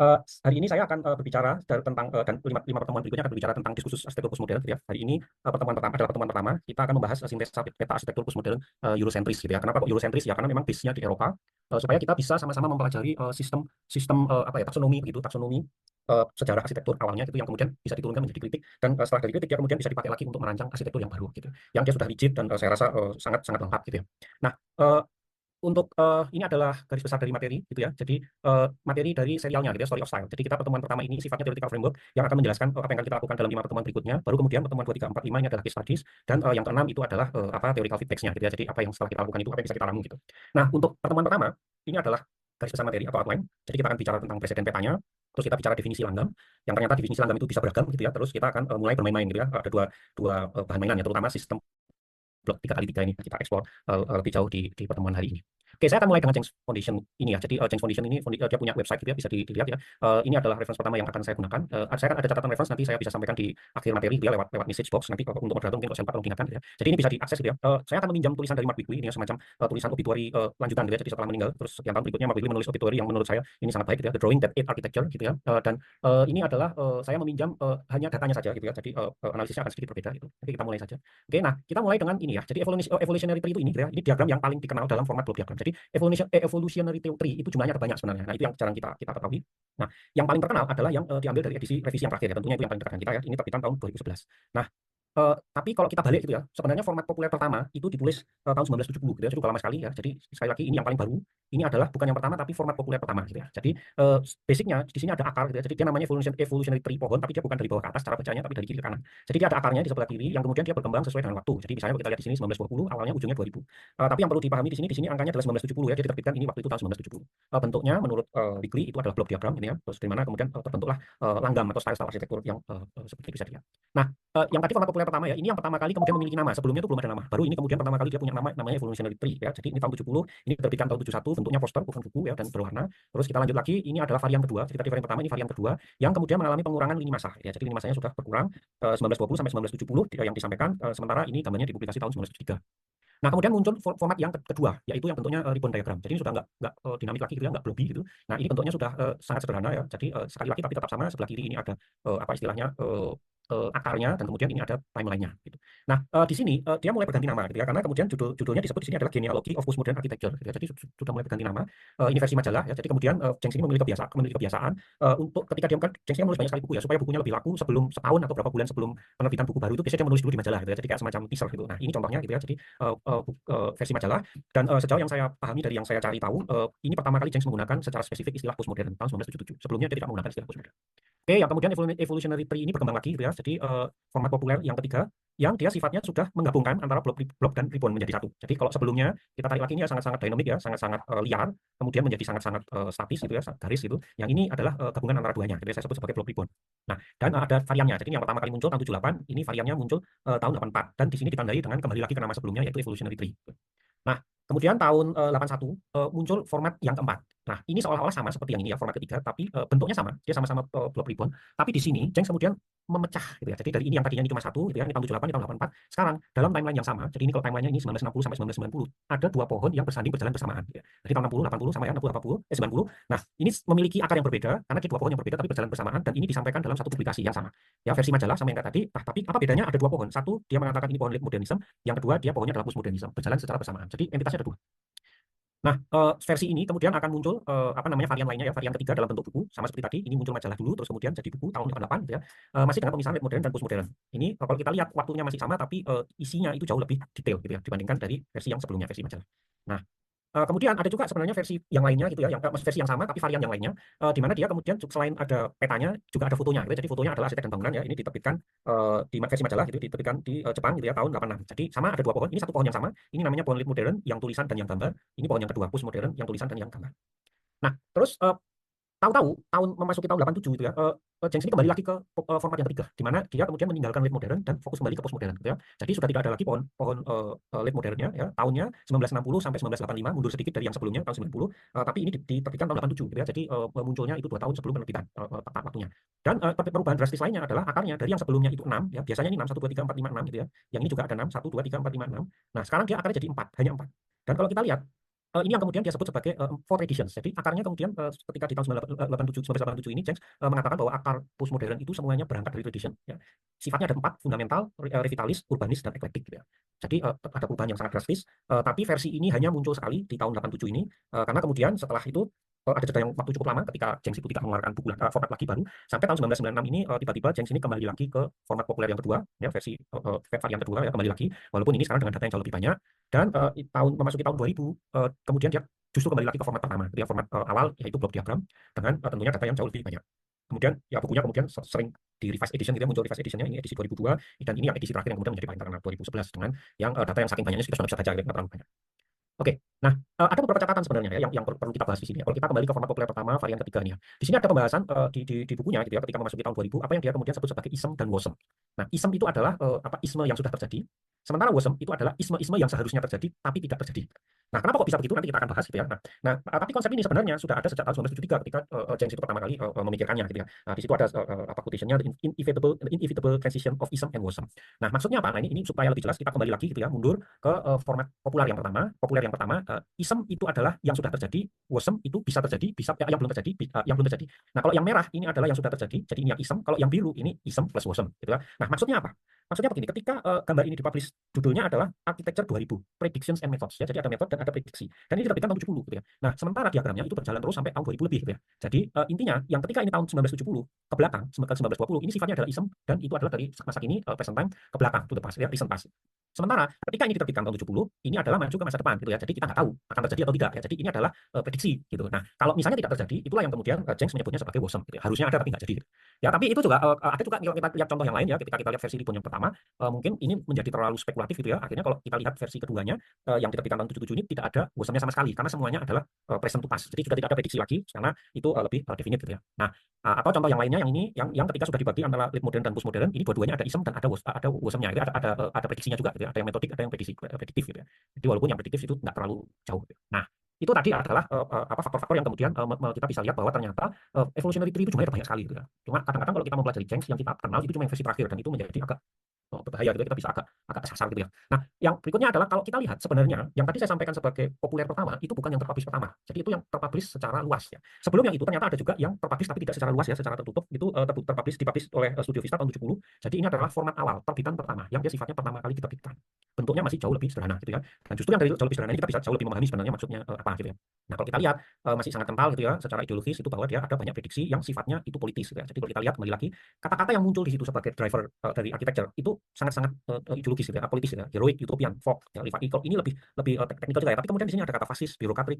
Hari ini saya akan berbicara tentang dan lima pertemuan berikutnya akan berbicara tentang diskursus arsitektur postmodern gitu ya. Hari ini pertemuan pertama adalah pertemuan pertama kita akan membahas sintesa peta arsitektur postmodern Eurosentris gitu ya. Kenapa kok Eurosentris ya? Karena memang base-nya di Eropa supaya kita bisa sama-sama mempelajari sistem sistem apa ya taksonomi begitu, taksonomi sejarah arsitektur awalnya itu yang kemudian bisa diturunkan menjadi kritik dan setelah dari kritik dia kemudian bisa dipakai lagi untuk merancang arsitektur yang baru gitu. Yang dia sudah rigid dan saya rasa sangat sangat lengkap gitu ya. Nah, untuk ini adalah garis besar dari materi gitu ya. Jadi materi dari serialnya gitu ya, Story of Style. Jadi kita pertemuan pertama ini sifatnya theoretical framework yang akan menjelaskan apa yang akan kita lakukan dalam 5 pertemuan berikutnya. Baru kemudian pertemuan 2, 3, 4, 5 ini adalah case studies dan yang keenam itu adalah theoretical feedback-nya gitu ya. Jadi apa yang setelah kita lakukan itu apa yang bisa kita ramu gitu. Nah, untuk pertemuan pertama ini adalah garis besar materi atau outline. Jadi kita akan bicara tentang presiden petanya, terus kita bicara definisi langgam, yang ternyata definisi langgam itu bisa beragam gitu ya. Terus kita akan mulai bermain-main gitu ya. Ada dua bahan mainan ya, terutama sistem blok 3x3 ini kita eksplor lebih jauh di pertemuan hari ini. Oke, saya akan mulai dengan James Foundation ini ya. Jadi James Foundation ini dia punya website gitu ya, bisa dilihat ya. Ini adalah reference pertama yang akan saya gunakan. Saya akan ada catatan reference nanti saya bisa sampaikan di akhir materi dia lewat message box nanti untuk moderator mungkin kalau saya lupa tolong diingatkan gitu ya. Jadi ini bisa diakses gitu ya. Saya akan meminjam tulisan dari Mark Wigwe ini ya, semacam tulisan obituary lanjutan gitu ya. Jadi setelah meninggal terus sekian tahun berikutnya Mark Wigwe menulis obituary yang menurut saya ini sangat baik gitu ya. The Drawing That Ate Architecture gitu ya. Dan ini adalah saya meminjam hanya datanya saja gitu ya. Jadi analisisnya akan sedikit berbeda gitu. Oke, kita mulai saja. Oke, nah kita mulai dengan ini ya. Jadi evolutionary tree itu ini gitu ya. Ini diagram yang paling dikenal dalam format block diagram. Jadi evolutionary tree itu jumlahnya terbanyak sebenarnya. Nah, itu yang jarang kita ketahui. Nah, yang paling terkenal adalah yang diambil dari edisi revisi yang terakhir ya. Tentunya itu yang paling terkenal kita ya. Ini terbitan tahun 2011. Nah, tapi kalau kita balik gitu ya, sebenarnya format populer pertama itu ditulis tahun 1970 gitu ya, cukup lama sekali ya. Jadi sekali lagi ini yang paling baru. Ini adalah bukan yang pertama tapi format populer pertama gitu ya. Jadi basicnya di sini ada akar gitu ya. Jadi dia namanya evolutionary tree pohon, tapi dia bukan dari bawah ke atas cara bacanya, tapi dari kiri ke kanan. Jadi dia ada akarnya di sebelah kiri yang kemudian dia berkembang sesuai dengan waktu. Jadi misalnya kita lihat di sini 1920 awalnya ujungnya 2000. Tapi yang perlu dipahami di sini angkanya adalah 1970 ya. Dia diterbitkan ini waktu itu tahun 1970. Bentuknya menurut Wigli itu adalah block diagram ini ya. Terus di mana kemudian terbentuklah langgam atau style arsitektur yang seperti itu bisa dilihat. Nah, yang tadi format populer pertama ya, ini yang pertama kali kemudian memiliki nama. Sebelumnya itu belum ada nama. Baru ini kemudian pertama kali dia punya nama namanya evolutionary tree ya. Jadi ini tahun 70, ini diterbitkan tahun 71, bentuknya poster bukan buku ya dan berwarna. Terus kita lanjut lagi, ini adalah varian kedua. Jadi tadi varian pertama, ini varian kedua yang kemudian mengalami pengurangan lini massa ya. Jadi lini massanya sudah berkurang 1920 sampai 1970 yang disampaikan, sementara ini gambarnya dipublikasi tahun 1973. Nah, kemudian muncul format yang kedua, yaitu yang bentuknya ribbon diagram. Jadi ini sudah nggak dinamik lagi gitu ya, nggak blobby gitu. Nah, ini bentuknya sudah sangat sederhana ya. Jadi sekali lagi tapi tetap sama. Sebelah kiri ini ada apa istilahnya akarnya dan kemudian ini ada timeline-nya gitu. Nah, di sini dia mulai berganti nama gitu ya, karena kemudian judulnya disebut di sini adalah Genealogy of Postmodern Architecture gitu ya. Jadi sudah mulai berganti nama. Ini versi majalah ya. Jadi kemudian Jengs ini memiliki kebiasaan untuk ketika dia kan Jengs ini menulis banyak sekali buku ya supaya bukunya lebih laku sebelum setahun atau berapa bulan sebelum penerbitan buku baru itu biasanya dia menulis dulu di majalah gitu ya. Jadi kayak semacam teaser gitu. Nah, ini contohnya gitu ya. Jadi versi majalah dan sejauh yang saya pahami dari yang saya cari tahu ini pertama kali Jengs menggunakan secara spesifik istilah postmodern tahun 1977. Sebelumnya dia tidak menggunakan istilah postmodern. Oke, yang kemudian evolutionary tree ini berkembang lagi gitu ya. Jadi format populer yang ketiga yang dia sifatnya sudah menggabungkan antara blok dan ribbon menjadi satu. Jadi kalau sebelumnya kita tarik lagi ini ya sangat-sangat dinamik ya, sangat-sangat liar, kemudian menjadi sangat-sangat statis gitu ya, garis gitu. Yang ini adalah gabungan antara duanya. Jadi saya sebut sebagai blok ribbon. Nah, dan ada variannya. Jadi yang pertama kali muncul tahun 78, ini variannya muncul tahun 84 dan di sini ditandai dengan kembali lagi ke nama sebelumnya yaitu evolutionary tree. Nah, kemudian tahun 81 muncul format yang keempat. Nah, ini seolah-olah sama seperti yang ini ya, format ketiga, tapi bentuknya sama. Dia sama-sama block ribbon. Tapi di sini Jengs kemudian memecah gitu ya. Jadi dari ini yang tadinya ini cuma satu gitu ya, ini tahun 78, ini tahun 84. Sekarang dalam timeline yang sama, jadi ini kalau timelinenya ini 1960 sampai 1990, ada dua pohon yang bersanding berjalan bersamaan gitu ya. Jadi tahun 60, 80 sama yang 60, 80, 90. Nah, ini memiliki akar yang berbeda karena dia dua pohon yang berbeda tapi berjalan bersamaan dan ini disampaikan dalam satu publikasi yang sama. Ya, versi majalah sama yang tadi. Nah, tapi apa bedanya? Ada dua pohon. Satu dia mengatakan ini pohon late modernism, yang kedua dia pohonnya adalah postmodernism, berjalan secara bersamaan. Jadi entitasnya ada dua. Nah, versi ini kemudian akan muncul apa namanya varian lainnya ya, varian ketiga dalam bentuk buku sama seperti tadi. Ini muncul majalah dulu terus kemudian jadi buku tahun 88 gitu ya. Masih dengan pemisahan late modern dan postmodern. Ini kalau kita lihat waktunya masih sama tapi isinya itu jauh lebih detail gitu ya dibandingkan dari versi yang sebelumnya, versi majalah. Nah, kemudian ada juga sebenarnya versi yang lainnya gitu ya, yang versi yang sama tapi varian yang lainnya, di mana dia kemudian selain ada petanya juga ada fotonya gitu. Jadi fotonya adalah arsitek dan bangunan ya. Ini diterbitkan di versi majalah gitu, diterbitkan di Jepang gitu ya tahun 86. Jadi sama ada dua pohon. Ini satu pohon yang sama. Ini namanya pohon late modern yang tulisan dan yang gambar. Ini pohon yang kedua post modern yang tulisan dan yang gambar. Nah, terus tahu-tahu tahun memasuki tahun 87 gitu ya, Jengs ini kembali lagi ke format yang ketiga, di mana dia kemudian meninggalkan late modern dan fokus kembali ke postmodern gitu ya. Jadi sudah tidak ada lagi pohon late modernnya ya, tahunnya 1960 sampai 1985, mundur sedikit dari yang sebelumnya tahun 90, tapi ini diterbitkan tahun 87 gitu ya. Jadi munculnya itu 2 tahun sebelum penerbitan tepat waktunya. Dan perubahan drastis lainnya adalah akarnya dari yang sebelumnya itu 6 ya, biasanya ini 6 1 2 3 4 5 6 gitu ya. Yang ini juga ada 6 1 2 3 4 5 6. Nah, sekarang dia akarnya jadi 4, hanya 4. Dan kalau kita lihat Ini yang kemudian dia sebut sebagai fourth editions. Jadi akarnya kemudian ketika di tahun 1987 ini James mengatakan bahwa akar postmodern itu semuanya berangkat dari tradition. Ya. Sifatnya ada 4, fundamental, revitalis, urbanis, dan eklektik. Gitu ya. Jadi ada perubahan yang sangat drastis. Tapi versi ini hanya muncul sekali di tahun 87 ini karena kemudian setelah itu ada jeda yang waktu cukup lama ketika Jengs itu tidak mengeluarkan buku format lagi baru sampai tahun 1996 ini tiba-tiba Jengs ini kembali lagi ke format populer yang kedua ya versi varian kedua ya kembali lagi walaupun ini sekarang dengan data yang jauh lebih banyak dan memasuki tahun 2000 kemudian dia justru kembali lagi ke format pertama dia format awal yaitu blok diagram dengan tentunya data yang jauh lebih banyak kemudian ya bukunya kemudian sering di revised edition gitu ya, muncul revised editionnya ini edisi 2002 dan ini yang edisi terakhir yang kemudian menjadi paling terkenal 2011 dengan yang data yang saking banyaknya kita sudah bisa baca gitu, nggak terlalu banyak. Oke, nah ada beberapa catatan sebenarnya ya yang perlu kita bahas di sini. Kalau kita kembali ke format populer pertama, varian ketiga nih ya. Di sini ada pembahasan di bukunya gitu ya ketika memasuki tahun 2000 apa yang dia kemudian sebut sebagai ism dan wasm. Nah, ism itu adalah apa isme yang sudah terjadi, sementara wasm itu adalah isme-isme yang seharusnya terjadi tapi tidak terjadi. Nah, kenapa kok bisa begitu? Nanti kita akan bahas gitu ya. Tapi konsep ini sebenarnya sudah ada sejak tahun 1973 ketika James itu pertama kali memikirkannya gitu ya. Nah, di situ ada apa quotation-nya the inevitable transition of ism and wasm. Nah, maksudnya apa? Nah, ini supaya lebih jelas kita kembali lagi gitu ya, mundur ke format populer yang pertama. Populer yang pertama, ism itu adalah yang sudah terjadi, wasm itu bisa terjadi, bisa yang belum terjadi, yang belum terjadi. Nah, kalau yang merah ini adalah yang sudah terjadi, jadi ini yang ism. Kalau yang biru ini ism plus wasm, gitu ya. Nah, maksudnya apa? Maksudnya begini, ketika gambar ini dipublish, judulnya adalah Architecture 2000, Predictions and Methods. Ya, jadi ada metode dan ada prediksi. Dan ini diterbitkan tahun 70, gitu ya. Nah, sementara diagramnya itu berjalan terus sampai tahun 2000 lebih, gitu ya. Jadi intinya, yang ketika ini tahun 1970 ke belakang, ke 1920, ini sifatnya adalah ism dan itu adalah dari masa kini, present time ke belakang, to the past, ya, recent past. Sementara ketika ini diterbitkan tahun 70, ini adalah maju ke masa depan gitu ya. Jadi kita nggak tahu akan terjadi atau tidak ya. Jadi ini adalah prediksi gitu. Nah, kalau misalnya tidak terjadi, itulah yang kemudian Jenks menyebutnya sebagai wasm gitu ya. Harusnya ada tapi nggak jadi gitu. Ya, tapi itu juga ada juga kalau kita lihat contoh yang lain ya, ketika kita lihat versi Ribon yang pertama, mungkin ini menjadi terlalu spekulatif gitu ya. Akhirnya kalau kita lihat versi keduanya yang diterbitkan tahun 77 ini tidak ada wasmnya sama sekali karena semuanya adalah present to past. Jadi sudah tidak ada prediksi lagi karena itu lebih definite gitu ya. Nah, atau contoh yang lainnya yang ini yang ketika sudah dibagi antara late modern dan post modern ini dua-duanya ada ism dan ada wasmnya gitu. Ada prediksinya juga gitu ya. Ada yang metodik ada yang prediktif gitu ya. Jadi walaupun yang prediktif itu nggak terlalu jauh gitu. Nah, itu tadi adalah apa faktor-faktor yang kemudian kita bisa lihat bahwa ternyata evolutionary tree itu jumlahnya banyak sekali gitu ya. Cuma kadang-kadang kalau kita mempelajari Jenks yang kita kenal itu cuma yang versi terakhir dan itu menjadi agak berbahaya gitu ya, kita bisa agak sasar gitu ya. Nah, yang berikutnya adalah kalau kita lihat sebenarnya yang tadi saya sampaikan sebagai populer pertama itu bukan yang terpublish pertama. Jadi itu yang terpublish secara luas ya. Sebelum yang itu ternyata ada juga yang terpublish tapi tidak secara luas ya, secara tertutup itu dipublish oleh Studio Vista tahun 70. Jadi ini adalah format awal, terbitan pertama yang dia sifatnya pertama kali diterbitkan. Bentuknya masih jauh lebih sederhana gitu ya. Dan justru yang dari jauh lebih sederhana ini kita bisa jauh lebih memahami sebenarnya maksudnya apa gitu ya. Nah, kalau kita lihat masih sangat kental gitu ya secara ideologis itu bahwa dia ada banyak prediksi yang sifatnya itu politis gitu ya. Jadi kalau kita lihat kembali lagi kata-kata yang muncul di situ sebagai driver dari architecture itu sangat-sangat ideologis gitu ya, politis gitu ya, heroic, utopian, folk, ya, Levi Eagle ini lebih teknikal juga ya. Tapi kemudian di sini ada kata fasis, birokratik,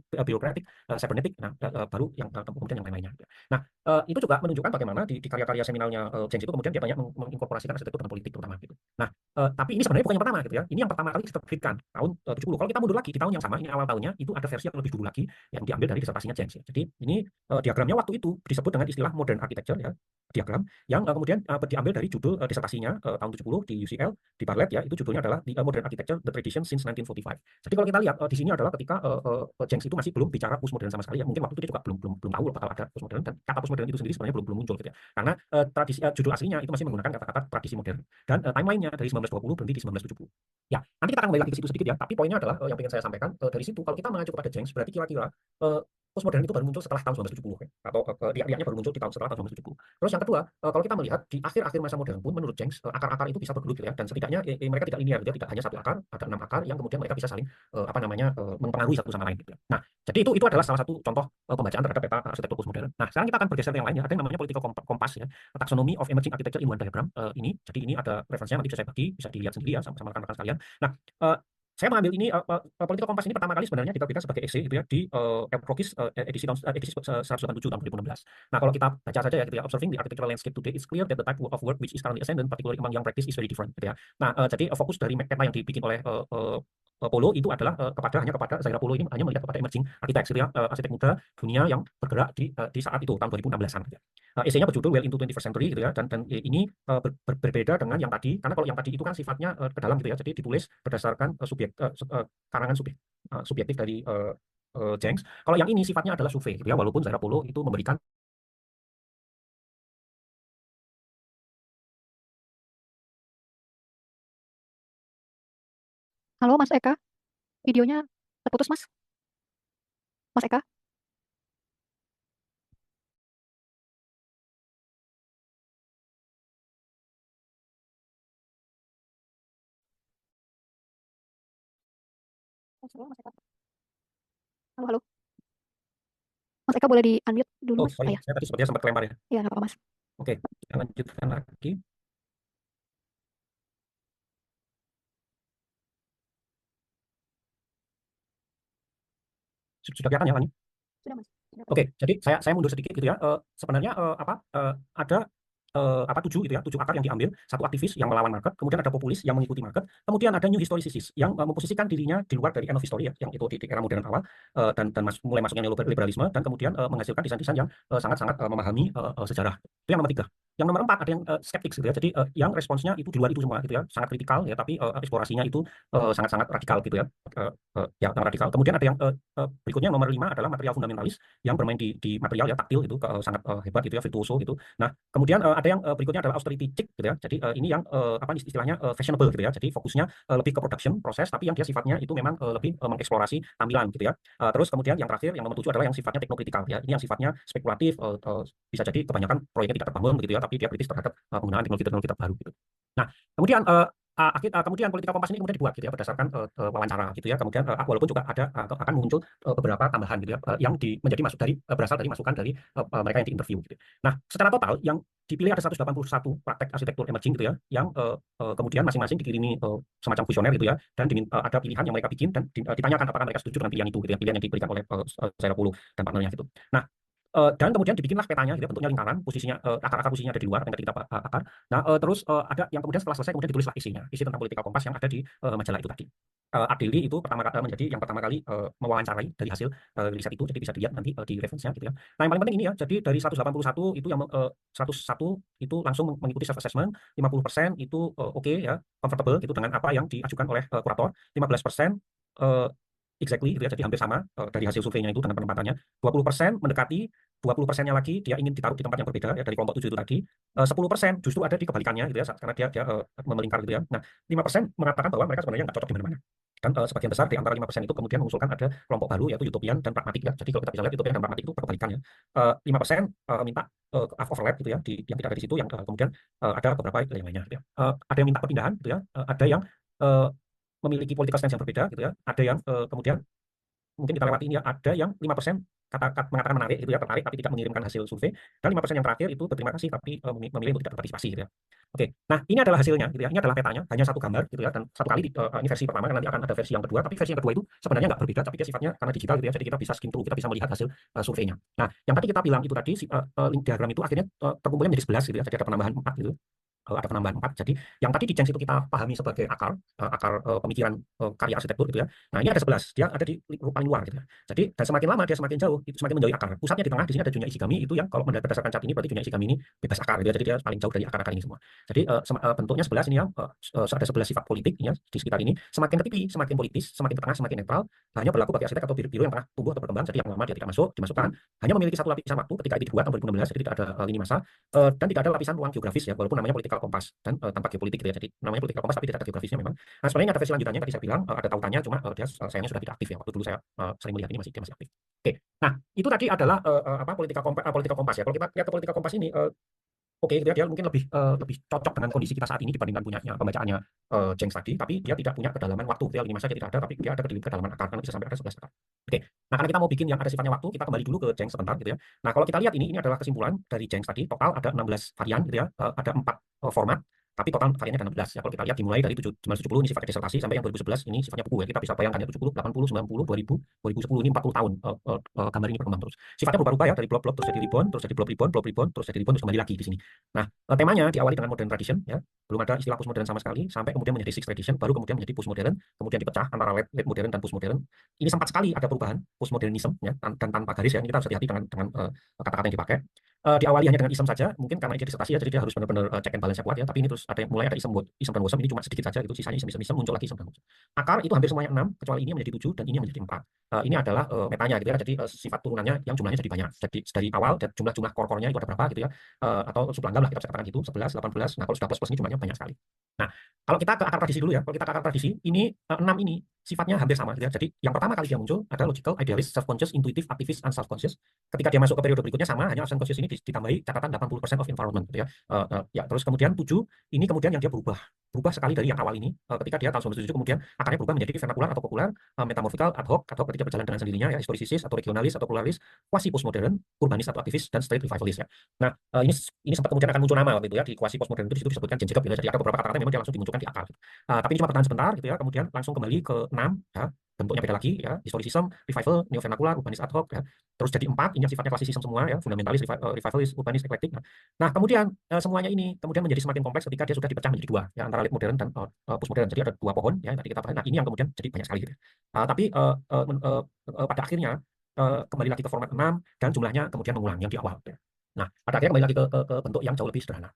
cybernetic, nah baru yang kemudian yang lain-lainnya. Gitu. Nah itu juga menunjukkan bagaimana di karya-karya seminalnya James itu kemudian dia banyak menginkorporasikan arsitektur dengan politik terutama gitu. Nah tapi ini sebenarnya bukan yang pertama gitu ya. Ini yang pertama kali diterbitkan tahun 70. Kalau kita mundur lagi di tahun yang sama, ini awal tahunnya itu ada versi yang lebih dulu lagi yang diambil dari disertasinya James. Ya. Jadi ini diagramnya waktu itu disebut dengan istilah modern architecture ya, diagram yang kemudian diambil dari judul disertasinya tahun 70 di UCL di Bartlett ya itu judulnya adalah Modern Architecture the Tradition since 1945. Jadi kalau kita lihat di sini adalah ketika Jenks itu masih belum bicara postmodern sama sekali ya mungkin waktu itu dia juga belum tahu bakal ada postmodern dan kata postmodern itu sendiri sebenarnya belum muncul gitu ya karena tradisi judul aslinya itu masih menggunakan kata-kata tradisi modern dan timelinenya dari 1920 berhenti di 1970. Ya nanti kita akan kembali lagi ke situ sedikit ya tapi poinnya adalah yang ingin saya sampaikan dari situ kalau kita mengacu kepada Jenks berarti kira-kira postmodern itu baru muncul setelah tahun 1970 ya, atau riak-riaknya baru muncul di tahun setelah tahun 1970. Terus yang kedua, kalau kita melihat di akhir-akhir masa modern pun menurut Jenks akar-akar itu bisa bergelut gitu ya dan setidaknya mereka tidak linear gitu ya, tidak hanya satu akar, ada 6 akar yang kemudian mereka bisa saling mempengaruhi satu sama lain gitu ya. Nah, jadi itu adalah salah satu contoh pembacaan terhadap peta arsitektur postmodern. Nah, sekarang kita akan bergeser ke yang lainnya. Ada yang namanya political compass ya, taxonomy of emerging architecture in one diagram. Jadi ini ada referensinya nanti bisa saya bagi, bisa dilihat sendiri ya sama rekan-rekan sekalian. Nah, saya mengambil ini Political Compass ini pertama kali sebenarnya diterbitkan sebagai essay gitu ya di Prokis edisi 187 tahun 2016. Nah, kalau kita baca saja ya gitu ya, observing the architectural landscape today, it's clear that the type of work which is currently ascendant, particularly among young practice, is very different gitu ya. Nah, jadi fokus dari peta yang dibikin oleh Polo itu adalah hanya kepada Zaira Polo ini hanya melihat kepada emerging architects gitu ya, arsitek muda dunia yang bergerak di saat itu tahun 2016-an gitu ya. Esainya berjudul Well into 21st Century gitu ya dan ini berbeda dengan yang tadi karena kalau yang tadi itu kan sifatnya ke dalam gitu ya jadi ditulis berdasarkan karangan subjektif dari Jenks. Kalau yang ini sifatnya adalah survei gitu ya walaupun Zaira Polo itu memberikan Halo Mas Eka, videonya terputus Mas. Mas Eka, Mas Eka. Halo, halo. Mas Eka boleh di-unmute dulu, Oh, Mas? Ah, sorry, ya. saya tadi sepertinya sempat kelempar ya. Iya, nggak apa-apa, Mas. Oke, kita lanjutkan lagi. Sudah kelihatan ya, Lani? Sudah, Mas. Sudah. Oke, jadi saya mundur sedikit gitu ya. Sebenarnya ada tujuh gitu ya, tujuh akar yang diambil. Satu aktivis yang melawan market, kemudian ada populis yang mengikuti market, kemudian ada new historicist yang memposisikan dirinya di luar dari end of history ya, yang itu di era modern awal mulai masuknya neoliberalisme dan kemudian menghasilkan desain-desain yang sangat-sangat memahami sejarah. Itu yang nomor tiga. Yang nomor empat ada yang skeptik gitu ya. Jadi yang responsnya itu di luar itu semua gitu ya, sangat kritikal ya, tapi eksplorasinya itu sangat-sangat radikal gitu ya. Ya, yang radikal. Kemudian ada yang berikutnya nomor lima adalah material fundamentalis yang bermain di material ya, taktil itu sangat hebat gitu ya, virtuoso gitu. Nah, kemudian ada yang berikutnya adalah austerity chic gitu ya. Jadi ini yang apa istilahnya fashionable gitu ya. Jadi fokusnya lebih ke production proses, tapi yang dia sifatnya itu memang lebih mengeksplorasi tampilan gitu ya. Terus kemudian yang terakhir yang nomor tujuh adalah yang sifatnya teknokritikal ya. Ini yang sifatnya spekulatif, bisa jadi kebanyakan proyeknya tidak terbangun begitu ya, tapi dia kritis terhadap penggunaan teknologi-teknologi terbaru gitu. Nah, kemudian kemudian politika kompas ini kemudian dibuat gitu ya berdasarkan wawancara gitu ya. Kemudian walaupun juga ada akan muncul beberapa tambahan gitu ya yang menjadi berasal dari masukan dari mereka yang diinterview gitu. Nah, secara total yang dipilih ada 181 praktek arsitektur emerging gitu ya, yang kemudian masing-masing dikirimi semacam kuesioner gitu ya, dan ada pilihan yang mereka bikin dan ditanyakan apakah mereka setuju dengan pilihan itu gitu ya, pilihan yang diberikan oleh Zainul dan partnernya gitu. Nah, dan kemudian dibikinlah petanya gitu ya, bentuknya lingkaran, posisinya akar-akar posisinya ada di luar yang tadi kita akar. Nah, terus ada yang kemudian setelah selesai kemudian ditulislah isinya, isi tentang politika kompas yang ada di majalah itu tadi. Adeli itu menjadi yang pertama kali mewawancarai dari hasil riset itu, jadi bisa dilihat nanti di reference-nya gitu ya. Nah, yang paling penting ini ya, jadi dari 181 itu yang 101 itu langsung mengikuti self assessment, 50% itu oke ya, comfortable gitu dengan apa yang diajukan oleh kurator, 15% exactly gitu ya, jadi hampir sama dari hasil surveinya itu dengan penempatannya, 20% mendekati, 20%-nya lagi dia ingin ditaruh di tempat yang berbeda ya, dari kelompok 7 itu tadi, 10% justru ada di kebalikannya gitu ya, karena dia memelingkar gitu ya. Nah, 5% mengatakan bahwa mereka sebenarnya nggak cocok di mana-mana. Dan sebagian besar di antara 5% itu kemudian mengusulkan ada kelompok baru yaitu utopian dan pragmatik ya. Jadi kalau kita bisa lihat utopian dan pragmatik itu kebalikan ya. 5% minta overlap gitu ya, yang tidak ada di situ, yang kemudian ada beberapa yang lainnya gitu ya. Ada yang minta perpindahan gitu ya, ada yang uh, memiliki political stance yang berbeda gitu ya. Ada yang kemudian mungkin kita lewati ini ya, ada yang 5% mengatakan menarik gitu ya, tertarik tapi tidak mengirimkan hasil survei, dan 5% yang terakhir itu berterima kasih tapi memilih untuk tidak berpartisipasi gitu ya. Oke, nah ini adalah hasilnya gitu ya, ini adalah petanya, hanya satu gambar gitu ya, dan satu kali ini versi pertama, kan nanti akan ada versi yang kedua, tapi versi yang kedua itu sebenarnya nggak berbeda, tapi dia sifatnya karena digital gitu ya, jadi kita bisa skim through, kita bisa melihat hasil surveinya. Nah, yang tadi kita bilang itu tadi link diagram itu akhirnya terkumpulnya menjadi 11 gitu ya, jadi ada penambahan 4 gitu. Ada penambahan 4. Jadi yang tadi di Jengs itu kita pahami sebagai akar pemikiran karya arsitektur gitu ya. Nah, ini ada 11, dia ada di paling luar gitu ya. Jadi dan semakin lama dia semakin jauh, itu semakin menjauhi akar. Pusatnya di tengah, di sini ada Junya Ishigami, itu yang kalau berdasarkan cat ini berarti Junya Ishigami ini bebas akar gitu ya. Jadi dia paling jauh dari akar-akar ini semua. Jadi bentuknya 11 ini yang ada 11 sifat politik ya di sekitar ini. Semakin ke tepi, semakin politis, semakin ke tengah, semakin netral. Hanya berlaku bagi arsitek atau biru yang pernah tumbuh atau berkembang. Jadi yang lama dia tidak dimasukkan. Hanya memiliki satu lapisan waktu ketika itu dibuat tahun 2016, jadi tidak ada lini masa. Dan tidak ada lapisan ruang geografis ya, walaupun namanya political kompas dan tanpa geopolitik gitu ya. Jadi namanya political kompas tapi tidak ada geografisnya memang. Nah, sebenarnya ada versi lanjutannya tadi saya bilang ada tautannya, cuma dia sayangnya sudah tidak aktif ya. Waktu dulu saya sering melihat ini dia masih aktif. Oke. Nah, itu tadi adalah apa politika kompas ya. Kalau kita lihat ke politika kompas ini oke, dia mungkin lebih cocok dengan kondisi kita saat ini dibandingkan punyanya pembacaannya Jengs tadi, tapi dia tidak punya kedalaman waktu. Dia lini masa dia tidak ada, tapi dia ada kedalaman akar, karena bisa sampai ada 11 akar. Oke, nah karena kita mau bikin yang ada sifatnya waktu, kita kembali dulu ke Jengs sebentar gitu ya. Nah, kalau kita lihat ini adalah kesimpulan dari Jengs tadi, total ada 16 varian gitu ya, ada 4 format. Tapi total variannya ada 16 ya. Kalau kita lihat dimulai dari 1970 ini sifatnya disertasi sampai yang 2011 ini sifatnya buku ya. Kita bisa bayangkan ya 70, 80, 90, 2000, 2010 ini 40 tahun gambar ini berkembang terus. Sifatnya berubah-ubah ya, dari blob-blob terus jadi ribbon, terus jadi blob ribbon, terus jadi ribbon, terus kembali lagi di sini. Nah, temanya diawali dengan modern tradition ya. Belum ada istilah postmodern sama sekali, sampai kemudian menjadi sixth tradition, baru kemudian menjadi postmodern, kemudian dipecah antara late modern dan postmodern. Ini sempat sekali ada perubahan postmodernisme ya, dan tanpa garis ya. Ini kita harus hati-hati dengan kata-kata yang dipakai. Diawali hanya dengan isem saja, mungkin karena ini disertasi ya, jadi dia harus benar-benar check and balance kuat ya. Tapi ini terus ada mulai ada isem dan bosem, ini cuma sedikit saja itu, sisanya isem muncul lagi isem dan bosem. Akar itu hampir semuanya 6, kecuali ini menjadi 7 dan ini menjadi 4. Ini adalah metanya gitu ya, jadi sifat turunannya yang jumlahnya jadi banyak. Jadi dari awal dan jumlah core-nya itu ada berapa gitu ya, atau sublanggam lah kita bisa katakan gitu, 11, 18. Nah, kalau sudah plus ini jumlahnya banyak sekali. Nah, kalau kita ke akar tradisi dulu ya, kalau kita ke akar tradisi ini 6 ini sifatnya hampir sama gitu ya. Jadi yang pertama kali dia muncul adalah logical, idealist, self-conscious, intuitive, aktivis, and self-conscious. Ketika dia masuk ke periode berikutnya sama, hanya self-conscious ini ditambahi catatan 80% of environment gitu ya. Ya, terus kemudian 7 ini kemudian yang dia berubah sekali dari yang awal ini. Ketika dia tahun 1997 kemudian akarnya berubah menjadi vernakular atau populer, metamorphical, ad hoc atau ketika berjalan dengan sendirinya ya, historicis atau regionalis atau pluralis, quasi postmodern, urbanis atau aktivis, dan straight revivalist ya. Nah, ini sempat kemudian akan muncul nama waktu itu ya di quasi postmodern itu di situ disebutkan Jane Jacob gitu ya. Jadi ada beberapa kata-kata memang dia langsung dimunculkan di akar. Tapi ini cuma bertahan sebentar gitu ya, kemudian langsung kembali ke 6 ya, bentuknya beda lagi ya, historicism, revival, neo vernacular, urbanis ad hoc ya. Terus jadi 4 ini yang sifatnya klasisisme semua ya, fundamentalis, revivalist, urbanis, eclectic. Nah, kemudian semuanya ini kemudian menjadi semakin kompleks ketika dia sudah dipecah menjadi dua ya, antara late modern dan postmodern. Jadi ada dua pohon ya yang tadi kita bahas. Nah, ini yang kemudian jadi banyak sekali gitu. Tapi pada akhirnya kembali lagi ke format 6 dan jumlahnya kemudian mengulang yang di awal ya. Nah, pada akhirnya kembali lagi ke bentuk yang jauh lebih sederhana.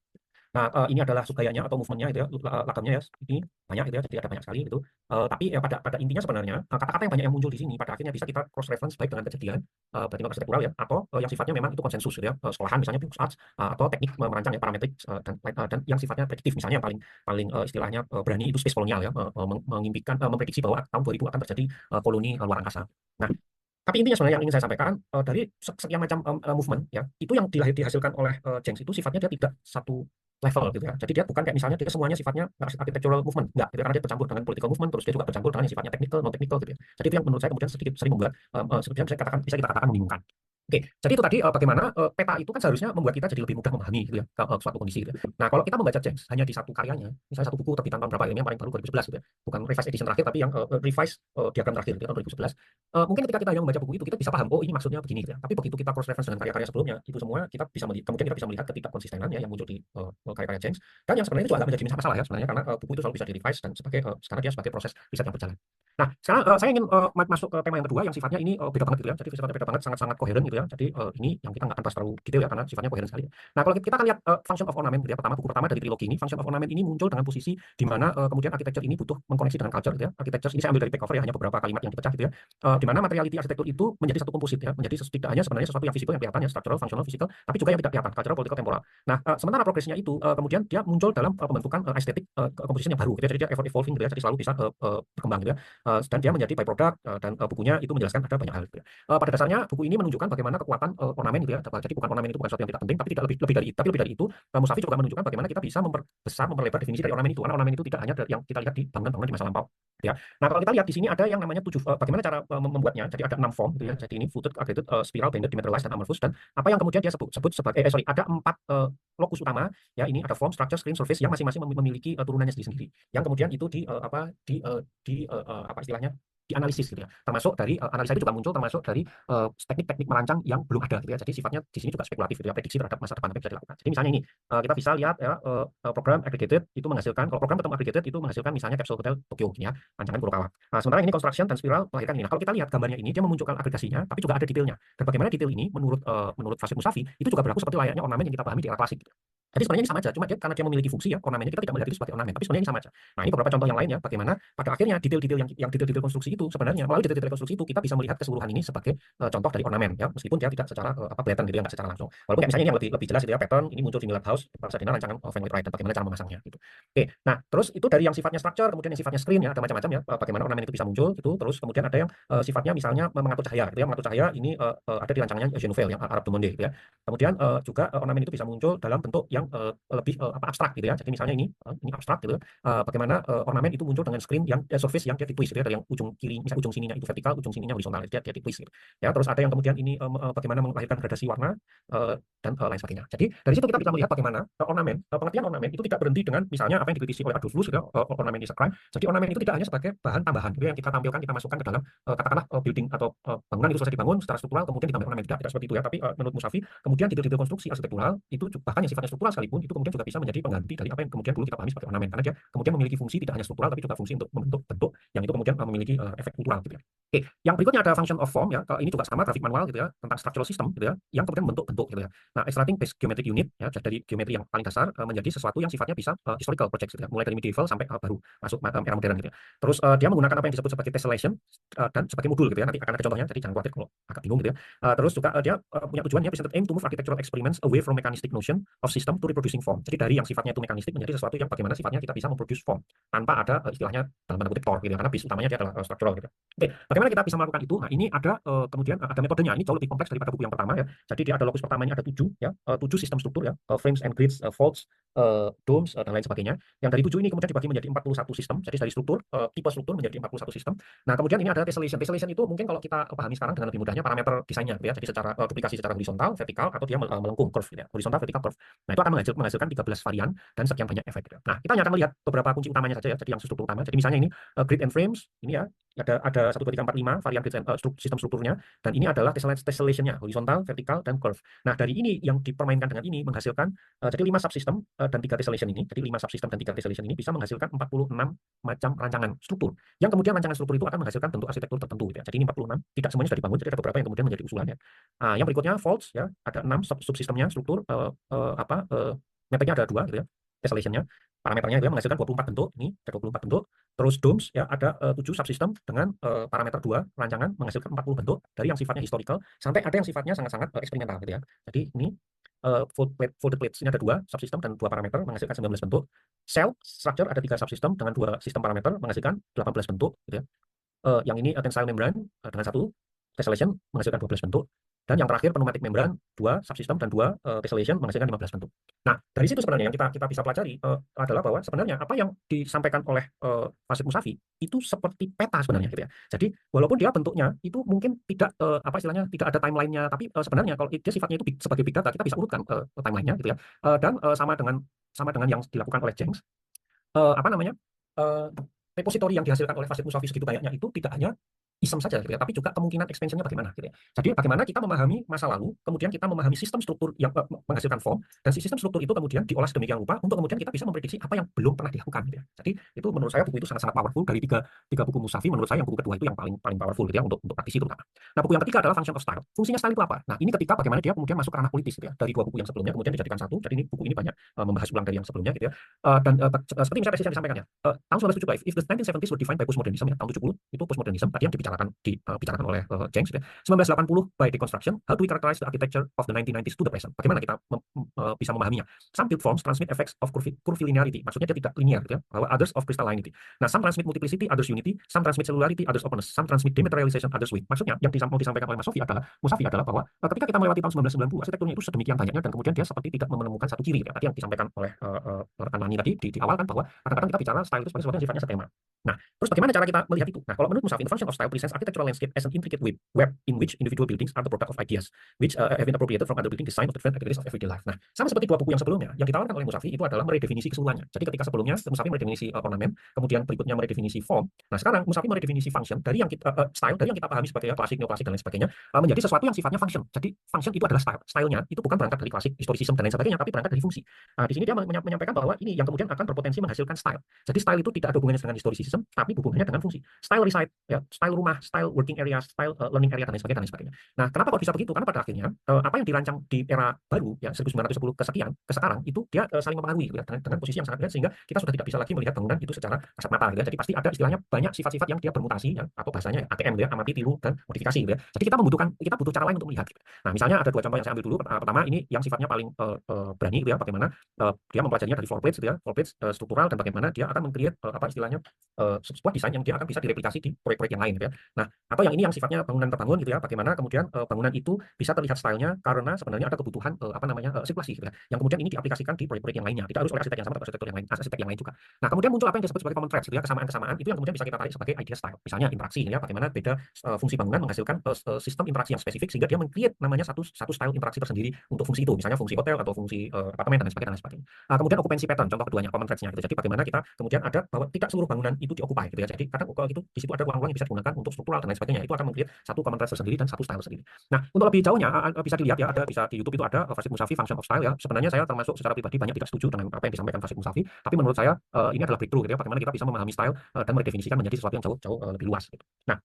Nah, ini adalah subgayanya atau movementnya itu ya, lagamnya ya, ini banyak gitu ya, jadi ada banyak sekali gitu. Tapi ya pada intinya sebenarnya kata-kata yang banyak yang muncul di sini pada akhirnya bisa kita cross reference baik dengan kejadian berarti arsitektural ya, atau yang sifatnya memang itu konsensus gitu ya, sekolahan misalnya Business Arts, atau teknik merancang ya, parametrik dan yang sifatnya prediktif misalnya yang paling istilahnya berani itu space kolonial ya, mengimpikan memprediksi bahwa tahun 2000 akan terjadi koloni luar angkasa. Nah, tapi intinya sebenarnya yang ingin saya sampaikan dari sekian macam movement ya, itu yang dihasilkan oleh James itu sifatnya dia tidak satu level gitu ya. Jadi dia bukan kayak misalnya dia semuanya sifatnya architectural movement, enggak, gitu, karena dia bercampur dengan political movement, terus dia juga bercampur dengan yang sifatnya technical, non technical gitu ya. Jadi itu yang menurut saya kemudian sedikit sering membuat bisa kita katakan membingungkan. Oke, jadi itu tadi bagaimana peta itu kan seharusnya membuat kita jadi lebih mudah memahami gitu ya suatu kondisi gitu. Nah, kalau kita membaca James hanya di satu karyanya, misalnya satu buku terbitan tahun berapa ini yang paling baru 2011 gitu ya. Bukan revised edition terakhir tapi yang revised diagram terakhir gitu, tahun 2011. Mungkin ketika kita hanya membaca buku itu kita bisa paham, oh ini maksudnya begini gitu ya. Tapi begitu kita cross reference dengan karya-karya sebelumnya, itu semua kita bisa kemudian kita bisa melihat ketidakkonsistenan ya yang muncul di karya-karya James, dan yang sebenarnya itu juga agak menjadi masalah ya sebenarnya, karena buku itu selalu bisa di-revise dan karena dia sebagai proses riset yang berjalan. Nah, sekarang saya ingin masuk ke tema yang kedua yang sifatnya ini beda banget gitu ya. Jadi sifatnya beda banget, sangat-sangat koheren gitu ya. Jadi ini yang kita nggak akan bahas terlalu detail ya karena sifatnya koheren sekali. Nah, kalau kita akan lihat function of ornament gitu ya, buku pertama dari trilogi ini, function of ornament ini muncul dengan posisi di mana kemudian architecture ini butuh mengkoneksi dengan culture gitu ya. Architecture ini saya ambil dari back cover ya, hanya beberapa kalimat yang dipecah gitu ya. Di mana materiality arsitektur itu menjadi satu komposit ya, menjadi tidak hanya sebenarnya sesuatu yang visible yang kelihatan ya, structural, functional, physical, tapi juga yang tidak kelihatan, cultural, political, temporal. Nah, sementara progresnya itu kemudian dia muncul dalam pembentukan estetik composition yang baru gitu ya. Jadi dia evolving gitu ya, jadi selalu bisa berkembang gitu ya. Dan dia menjadi byproduct dan bukunya itu menjelaskan ada banyak hal gitu ya. Pada dasarnya buku ini menunjukkan bagaimana kekuatan ornamen gitu ya. Jadi bukan ornamen itu bukan sesuatu yang tidak penting, tapi tidak lebih dari itu. Musafi juga menunjukkan bagaimana kita bisa memperbesar, memperlebar definisi dari ornamen itu. Karena ornamen itu tidak hanya yang kita lihat di bangunan-bangunan di masa lampau. Ya. Nah, kalau kita lihat di sini ada yang namanya 7 bagaimana cara membuatnya. Jadi ada 6 form gitu ya. Jadi ini footed, aggregated, spiral, banded, demetrialized, dan amorphous, dan apa yang kemudian dia sebut sebagai ada 4 lokus utama ya. Ini ada form, structure, screen, surface yang masing-masing memiliki turunannya sendiri-sendiri. Yang kemudian itu apa istilahnya dianalisis gitu ya. Termasuk dari analisa itu juga muncul termasuk dari teknik-teknik merancang yang belum ada gitu ya. Jadi sifatnya di sini juga spekulatif gitu ya, prediksi terhadap masa depan yang bisa dilakukan. Jadi misalnya ini kita bisa lihat ya program aggregated itu menghasilkan, kalau program ketemu aggregated itu menghasilkan misalnya capsule hotel Tokyo ini ya, rancangan Kurokawa. Nah, sementara ini construction dan spiral melahirkan ini. Nah, kalau kita lihat gambarnya ini dia memunculkan agregasinya tapi juga ada detailnya. Dan bagaimana detail ini menurut Fasid Musafi itu juga berlaku seperti layaknya ornamen yang kita pahami di era klasik gitu. Jadi sebenarnya ini sama aja, cuma karena dia memiliki fungsi ya, ornamennya kita tidak melihat itu sebagai ornamen, tapi sebenarnya ini sama aja. Nah, ini beberapa contoh yang lainnya bagaimana pada akhirnya detail-detail yang detail-detail konstruksi itu sebenarnya melalui detail-detail konstruksi itu kita bisa melihat keseluruhan ini sebagai contoh dari ornamen ya, meskipun dia tidak secara blatant gitu ya, nggak secara langsung. Walaupun kayak misalnya ini yang lebih jelas gitu ya, pattern ini muncul di Millard House, Pasadena, rancangan Van Lloyd Wright, dan bagaimana cara memasangnya gitu. Oke, nah terus itu dari yang sifatnya structure, kemudian yang sifatnya screen ya, ada macam-macam ya, bagaimana ornamen itu bisa muncul gitu. Terus kemudian ada yang sifatnya misalnya mengatur cahaya gitu ya, mengatur cahaya ini ada di rancangannya Eugene Nouvel yang Arab du Monde gitu ya. Kemudian juga ornamen itu bisa muncul dalam bentuk yang lebih abstrak gitu ya. Jadi misalnya ini abstrak gitu. Bagaimana ornamen itu muncul dengan screen yang surface yang dia ditwist gitu ya, dari yang ujung kiri, misalnya ujung sininya itu vertikal, ujung sininya horizontal, dia ditwist gitu. Ya, terus ada yang kemudian ini bagaimana melahirkan gradasi warna dan lain sebagainya. Jadi dari situ kita bisa melihat bagaimana ornamen, pengertian ornamen itu tidak berhenti dengan misalnya apa yang dikritisi oleh Adolphus gitu ya, ornamen is a crime. Jadi ornamen itu tidak hanya sebagai bahan tambahan gitu yang kita tampilkan, kita masukkan ke dalam katakanlah building atau bangunan itu selesai dibangun secara struktural kemudian ditambah ornamen, tidak seperti itu ya. Tapi menurut Musafi kemudian detail-detail konstruksi arsitektural itu bahkan yang sifatnya struktural sekalipun itu kemudian juga bisa menjadi pengganti dari apa yang kemudian dulu kita pahami sebagai ornamen, karena dia kemudian memiliki fungsi tidak hanya struktural tapi juga fungsi untuk membentuk bentuk yang itu kemudian memiliki efek kultural gitu ya. Oke, yang berikutnya ada function of form ya. Ini juga sama grafik manual gitu ya, tentang structural system gitu ya, yang kemudian membentuk bentuk gitu ya. Nah, extracting base geometric unit ya, dari geometri yang paling dasar menjadi sesuatu yang sifatnya bisa historical project gitu ya, mulai dari medieval sampai baru masuk era modern gitu ya. Terus dia menggunakan apa yang disebut sebagai tessellation dan sebagai modul gitu ya. Nanti akan ada contohnya, jadi jangan khawatir kalau agak bingung gitu ya. Terus juga dia punya tujuan ya, presented aim to move architectural experiments away from mechanistic notion of system to reproducing form. Jadi dari yang sifatnya itu mekanistik menjadi sesuatu yang bagaimana sifatnya kita bisa memproduce form tanpa ada istilahnya dalam tanda kutip tor gitu ya, karena base utamanya dia adalah structural gitu. Oke, bagaimana kita bisa melakukan itu? Nah, ini ada kemudian ada metodenya. Ini jauh lebih kompleks daripada buku yang pertama ya. Jadi dia ada lokus pertama ini ada 7 ya, 7 sistem struktur ya, frames and grids, folds, domes dan lain sebagainya. Yang dari 7 ini kemudian dibagi menjadi 41 sistem. Jadi dari struktur tipe struktur menjadi 41 sistem. Nah, kemudian ini ada tessellation. Tessellation itu mungkin kalau kita pahami sekarang dengan lebih mudahnya parameter desainnya gitu ya. Jadi secara duplikasi secara horizontal, vertikal atau dia melengkung curve gitu ya. Horizontal, vertikal, curve. Nah, itu akan menghasilkan 13 varian dan sekian banyak efek gitu. Nah, kita hanya akan melihat beberapa kunci utamanya saja ya. Jadi yang struktur utama. Jadi misalnya ini grid and frames, ini ya ada 1 2 3 4 5 varian grid and, sistem strukturnya, dan ini adalah tessellation-nya, horizontal, vertikal dan curve. Nah, dari ini yang dipermainkan dengan ini menghasilkan jadi 5 subsistem dan 3 tessellation ini. Jadi 5 subsistem dan 3 tessellation ini bisa menghasilkan 46 macam rancangan struktur. Yang kemudian rancangan struktur itu akan menghasilkan bentuk arsitektur tertentu gitu ya. Jadi ini 46, tidak semuanya sudah dibangun, jadi ada beberapa yang kemudian menjadi usulannya. Yang berikutnya folds ya, ada 6 subsistemnya struktur metodenya ada 2 gitu ya. Tessellation-nya, parameternya itu menghasilkan 24 bentuk, ini ada 24 bentuk. Terus domes ya ada 7 subsistem dengan parameter 2 rancangan menghasilkan 40 bentuk dari yang sifatnya historical sampai ada yang sifatnya sangat-sangat eksperimental gitu ya. Jadi ini folded plates ini ada 2 subsistem dan 2 parameter menghasilkan 19 bentuk. Cell structure ada 3 subsistem dengan 2 sistem parameter menghasilkan 18 bentuk gitu ya. Yang ini tensile membrane dengan 1 tessellation menghasilkan 12 bentuk. Dan yang terakhir pneumatic membrane 2 subsistem dan 2 tessellation menghasilkan 15 bentuk. Nah, dari situ sebenarnya yang kita bisa pelajari adalah bahwa sebenarnya apa yang disampaikan oleh Fasid Musafi itu seperti peta sebenarnya gitu ya. Jadi walaupun dia bentuknya itu mungkin tidak apa istilahnya tidak ada timelinenya, tapi sebenarnya kalau dia sifatnya itu sebagai big data kita bisa urutkan timelinenya gitu ya. Dan sama dengan yang dilakukan oleh Jenks, apa namanya repositori yang dihasilkan oleh Fasid Musafi segitu banyaknya itu tidak hanya isem saja gitu ya, tapi juga kemungkinan expansionnya bagaimana gitu ya. Jadi bagaimana kita memahami masa lalu, kemudian kita memahami sistem struktur yang menghasilkan form, dan si sistem struktur itu kemudian diolah sedemikian rupa untuk kemudian kita bisa memprediksi apa yang belum pernah dilakukan gitu ya. Jadi itu menurut saya buku itu sangat-sangat powerful dari tiga buku Musafi. Menurut saya yang buku kedua itu yang paling powerful gitu ya untuk praktisi terutama. Nah, buku yang ketiga adalah Function of Style. Fungsinya style itu apa? Nah, ini ketika bagaimana dia kemudian masuk ke ranah politis gitu ya. Dari 2 buku yang sebelumnya kemudian dijadikan satu. Jadi ini buku ini banyak membahas ulang dari yang sebelumnya gitu ya. Dan seperti misalnya presisi yang disampaikan ya, tahun 1972 if the 1970s were defined by postmodernism ya, tahun 70 itu postmodernism tadi yang dibicarakan oleh Jenks ya. 1980 by deconstruction, how do we characterize the architecture of the 1990s to the present? Bagaimana kita bisa memahaminya? Some build forms transmit effects of curvilinearity, maksudnya dia tidak linear gitu ya, bahwa others of crystallinity. Nah, some transmit multiplicity, others unity, some transmit cellularity, others openness, some transmit dematerialization, others width. Maksudnya yang mau disampaikan oleh Mas Musafi adalah bahwa ketika kita melewati tahun 1990 arsitekturnya itu sedemikian banyaknya dan kemudian dia seperti tidak menemukan satu ciri ya. Tadi yang disampaikan oleh rekan Mani tadi di awal kan bahwa kadang-kadang kita bicara style itu sebagai sesuatu yang sifatnya setema. Nah, terus bagaimana cara kita melihat itu? Nah, kalau menurut Musafi, the function of style presents architectural landscape as an intricate web in which individual buildings are the product of ideas which have been appropriated from other building design of the different activities of everyday life. Nah, sama seperti 2 buku yang sebelumnya, yang ditawarkan oleh Musafi itu adalah meredefinisi keseluruhannya. Jadi ketika sebelumnya Musafi meredefinisi ornamen, kemudian berikutnya meredefinisi form. Nah, sekarang Musafi meredefinisi function dari yang kita style dari yang kita pahami sebagai klasik, neoklasik dan lain sebagainya menjadi sesuatu yang sifatnya function. Jadi function itu adalah style. Stylenya itu bukan berangkat dari klasik, historicism dan lain sebagainya, tapi berangkat dari fungsi. Nah, di sini dia menyampaikan bahwa ini yang kemudian akan berpotensi menghasilkan style. Jadi style itu tidak ada hubungannya dengan historicism, tapi hubungannya dengan fungsi. Style reside, ya, style rumah, style working area, style learning area dan lain sebagainya. Nah, kenapa kok bisa begitu? Karena pada akhirnya apa yang dirancang di era baru ya 1910 kesekian ke sekarang itu dia saling mempengaruhi gitu ya, dengan posisi yang sangat berat sehingga kita sudah tidak bisa lagi melihat bangunan itu secara kasat mata gitu ya. Jadi pasti ada istilahnya banyak sifat-sifat yang dia bermutasi ya, atau bahasanya ya, ATM gitu ya, amati, tiru dan modifikasi gitu ya. Jadi kita butuh cara lain untuk melihat gitu. Nah, misalnya ada 2 contoh yang saya ambil dulu. Pertama ini yang sifatnya paling berani gitu ya, bagaimana dia mempelajarinya dari 4 plates gitu ya, 4 plates struktural dan bagaimana dia akan meng-create apa istilahnya sebuah desain yang dia akan bisa direplikasi di proyek-proyek yang lain gitu ya. Nah, atau yang ini yang sifatnya bangunan terbangun gitu ya, bagaimana kemudian bangunan itu bisa terlihat stylenya karena sebenarnya ada kebutuhan sirkulasi gitu ya, yang kemudian ini diaplikasikan di proyek-proyek yang lainnya, tidak harus oleh arsitek yang sama tapi arsitek yang lain juga. Nah, kemudian muncul apa yang disebut sebagai common threads gitu ya, kesamaan-kesamaan itu yang kemudian bisa kita tarik sebagai idea style. Misalnya interaksi ya, bagaimana beda fungsi bangunan menghasilkan sistem interaksi yang spesifik sehingga dia meng-create namanya satu style interaksi tersendiri untuk fungsi itu, misalnya fungsi hotel atau fungsi apartemen dan lain sebagainya. Kemudian occupancy pattern contoh keduanya common threads-nya gitu. Jadi bagaimana kita kemudian ada bahwa tidak seluruh bangunan itu dioccupy gitu ya. Jadi kadang kalau gitu di situ ada ruang-ruang yang bisa digunakan untuk struktural dan lain sebagainya. Itu akan meng-create satu common thread tersendiri dan satu style sendiri. Nah, untuk lebih jauhnya bisa dilihat ya, bisa di YouTube itu ada Fasid Musafi Function of Style ya. Sebenarnya saya termasuk secara pribadi banyak tidak setuju dengan apa yang disampaikan Fasid Musafi, tapi menurut saya ini adalah breakthrough gitu ya, bagaimana kita bisa memahami style dan meredefinisikan menjadi sesuatu yang jauh lebih luas gitu. Nah,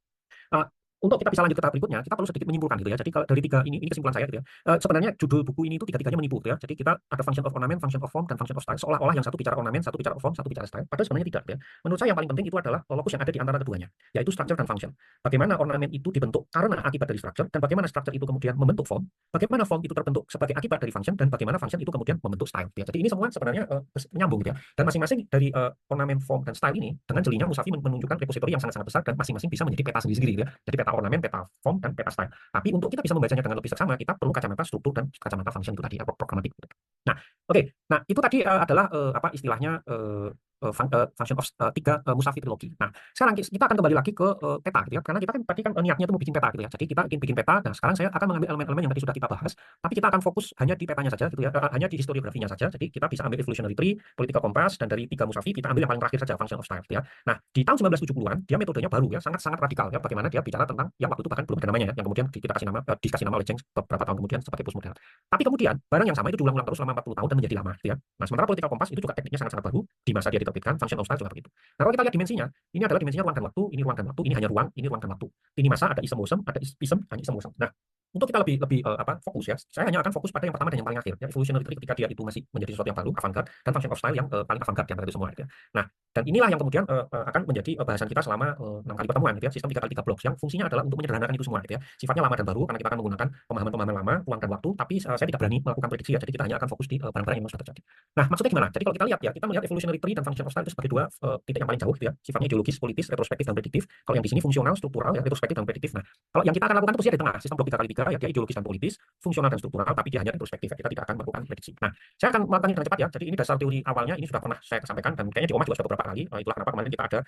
untuk kita bisa lanjut ke tahap berikutnya, kita perlu sedikit menyimpulkan gitu ya. Jadi kalau dari tiga ini kesimpulan saya gitu ya. Sebenarnya judul buku ini itu tiga-tiganya menipu gitu ya. Jadi kita ada function of ornament, function of form, dan function of style. Seolah-olah yang satu bicara ornament, satu bicara form, satu bicara style. Padahal sebenarnya tidak gitu ya. Menurut saya yang paling penting itu adalah lokus yang ada di antara keduanya, yaitu structure dan function. Bagaimana ornament itu dibentuk karena akibat dari structure, dan bagaimana structure itu kemudian membentuk form, bagaimana form itu terbentuk sebagai akibat dari function, dan bagaimana function itu kemudian membentuk style. Ya. Jadi ini semua sebenarnya menyambung gitu ya. Dan masing-masing dari ornament, form, dan style ini dengan jelinya Musavi menunjukkan repository yang sangat-sangat besar dan masing-masing bisa menjadi peta sendiri-sendiri gitu ya. Jadi peta ornamen, peta form, dan peta style. Tapi untuk kita bisa membacanya dengan lebih seksama, kita perlu kacamata struktur dan kacamata function itu tadi, programatik. Nah, oke. Nah, itu tadi adalah apa istilahnya function of tiga Musavi trilogi. Nah, sekarang kita akan kembali lagi ke peta gitu ya. Karena kita kan tadi kan niatnya itu mau bikin peta gitu ya. Jadi kita ingin bikin peta. Nah, sekarang saya akan mengambil elemen-elemen yang tadi sudah kita bahas, tapi kita akan fokus hanya di petanya saja gitu ya. Hanya di historiografinya saja. Jadi kita bisa ambil evolutionary tree, political compass, dan dari tiga Musavi kita ambil yang paling terakhir saja, function of style gitu ya. Nah, di tahun 1970-an dia metodenya baru ya, sangat-sangat radikal ya. Bagaimana dia bicara tentang yang waktu itu bahkan belum ada namanya ya, yang kemudian kita dikasih nama oleh James beberapa tahun kemudian sebagai postmodern. Tapi kemudian barang yang sama itu diulang-ulang terus selama 40 tahun dan menjadi lama gitu ya. Nah, sementara political compass itu juga tekniknya sangat-sangat baru di masa dia diterbitkan, function of style juga begitu. Nah, kalau kita lihat dimensinya, ini adalah dimensinya ruang dan waktu, ini ruang dan waktu, ini hanya ruang, ini ruang dan waktu. Ini masa ada isem-usem, ada isem, hanya isem-usem. Nah, untuk kita lebih fokus ya, saya hanya akan fokus pada yang pertama dan yang paling akhir, ya, evolutionary tree ketika dia itu masih menjadi sesuatu yang baru, avant-garde, dan function of style yang paling avant-garde di antara itu semua. Gitu ya. Nah, dan inilah yang kemudian akan menjadi bahasan kita selama 6 kali pertemuan, gitu ya, sistem 3x3 blocks yang fungsinya adalah untuk menyederhanakan itu semua, gitu ya. Sifatnya lama dan baru karena kita akan menggunakan pemahaman-pemahaman lama, ruang dan waktu, tapi saya tidak berani melakukan prediksi ya, jadi kita hanya akan fokus di barang-barang yang sudah terjadi. Nah, maksudnya gimana? Jadi kalau kita lihat ya, kita melihat evolutionary tree dan function of style itu sebagai dua titik yang paling jauh, gitu ya, sifatnya ideologis, politis, retrospektif, dan prediktif. Kalau yang di sini fungsional, struktural, ya, retrospektif, dan prediktif. Nah, kalau yang kita akan lakukan itu di tengah, sistem blok 3x3 ya, dia ideologis dan politis, fungsional dan struktural, tapi dia hanya retrospektif. Kita tidak akan melakukan prediksi. Nah, saya akan melakukan dengan cepat ya. Jadi ini dasar teori awalnya ini sudah pernah saya sampaikan dan kayaknya di OMA juga sudah beberapa kali. Itulah kenapa kemarin kita ada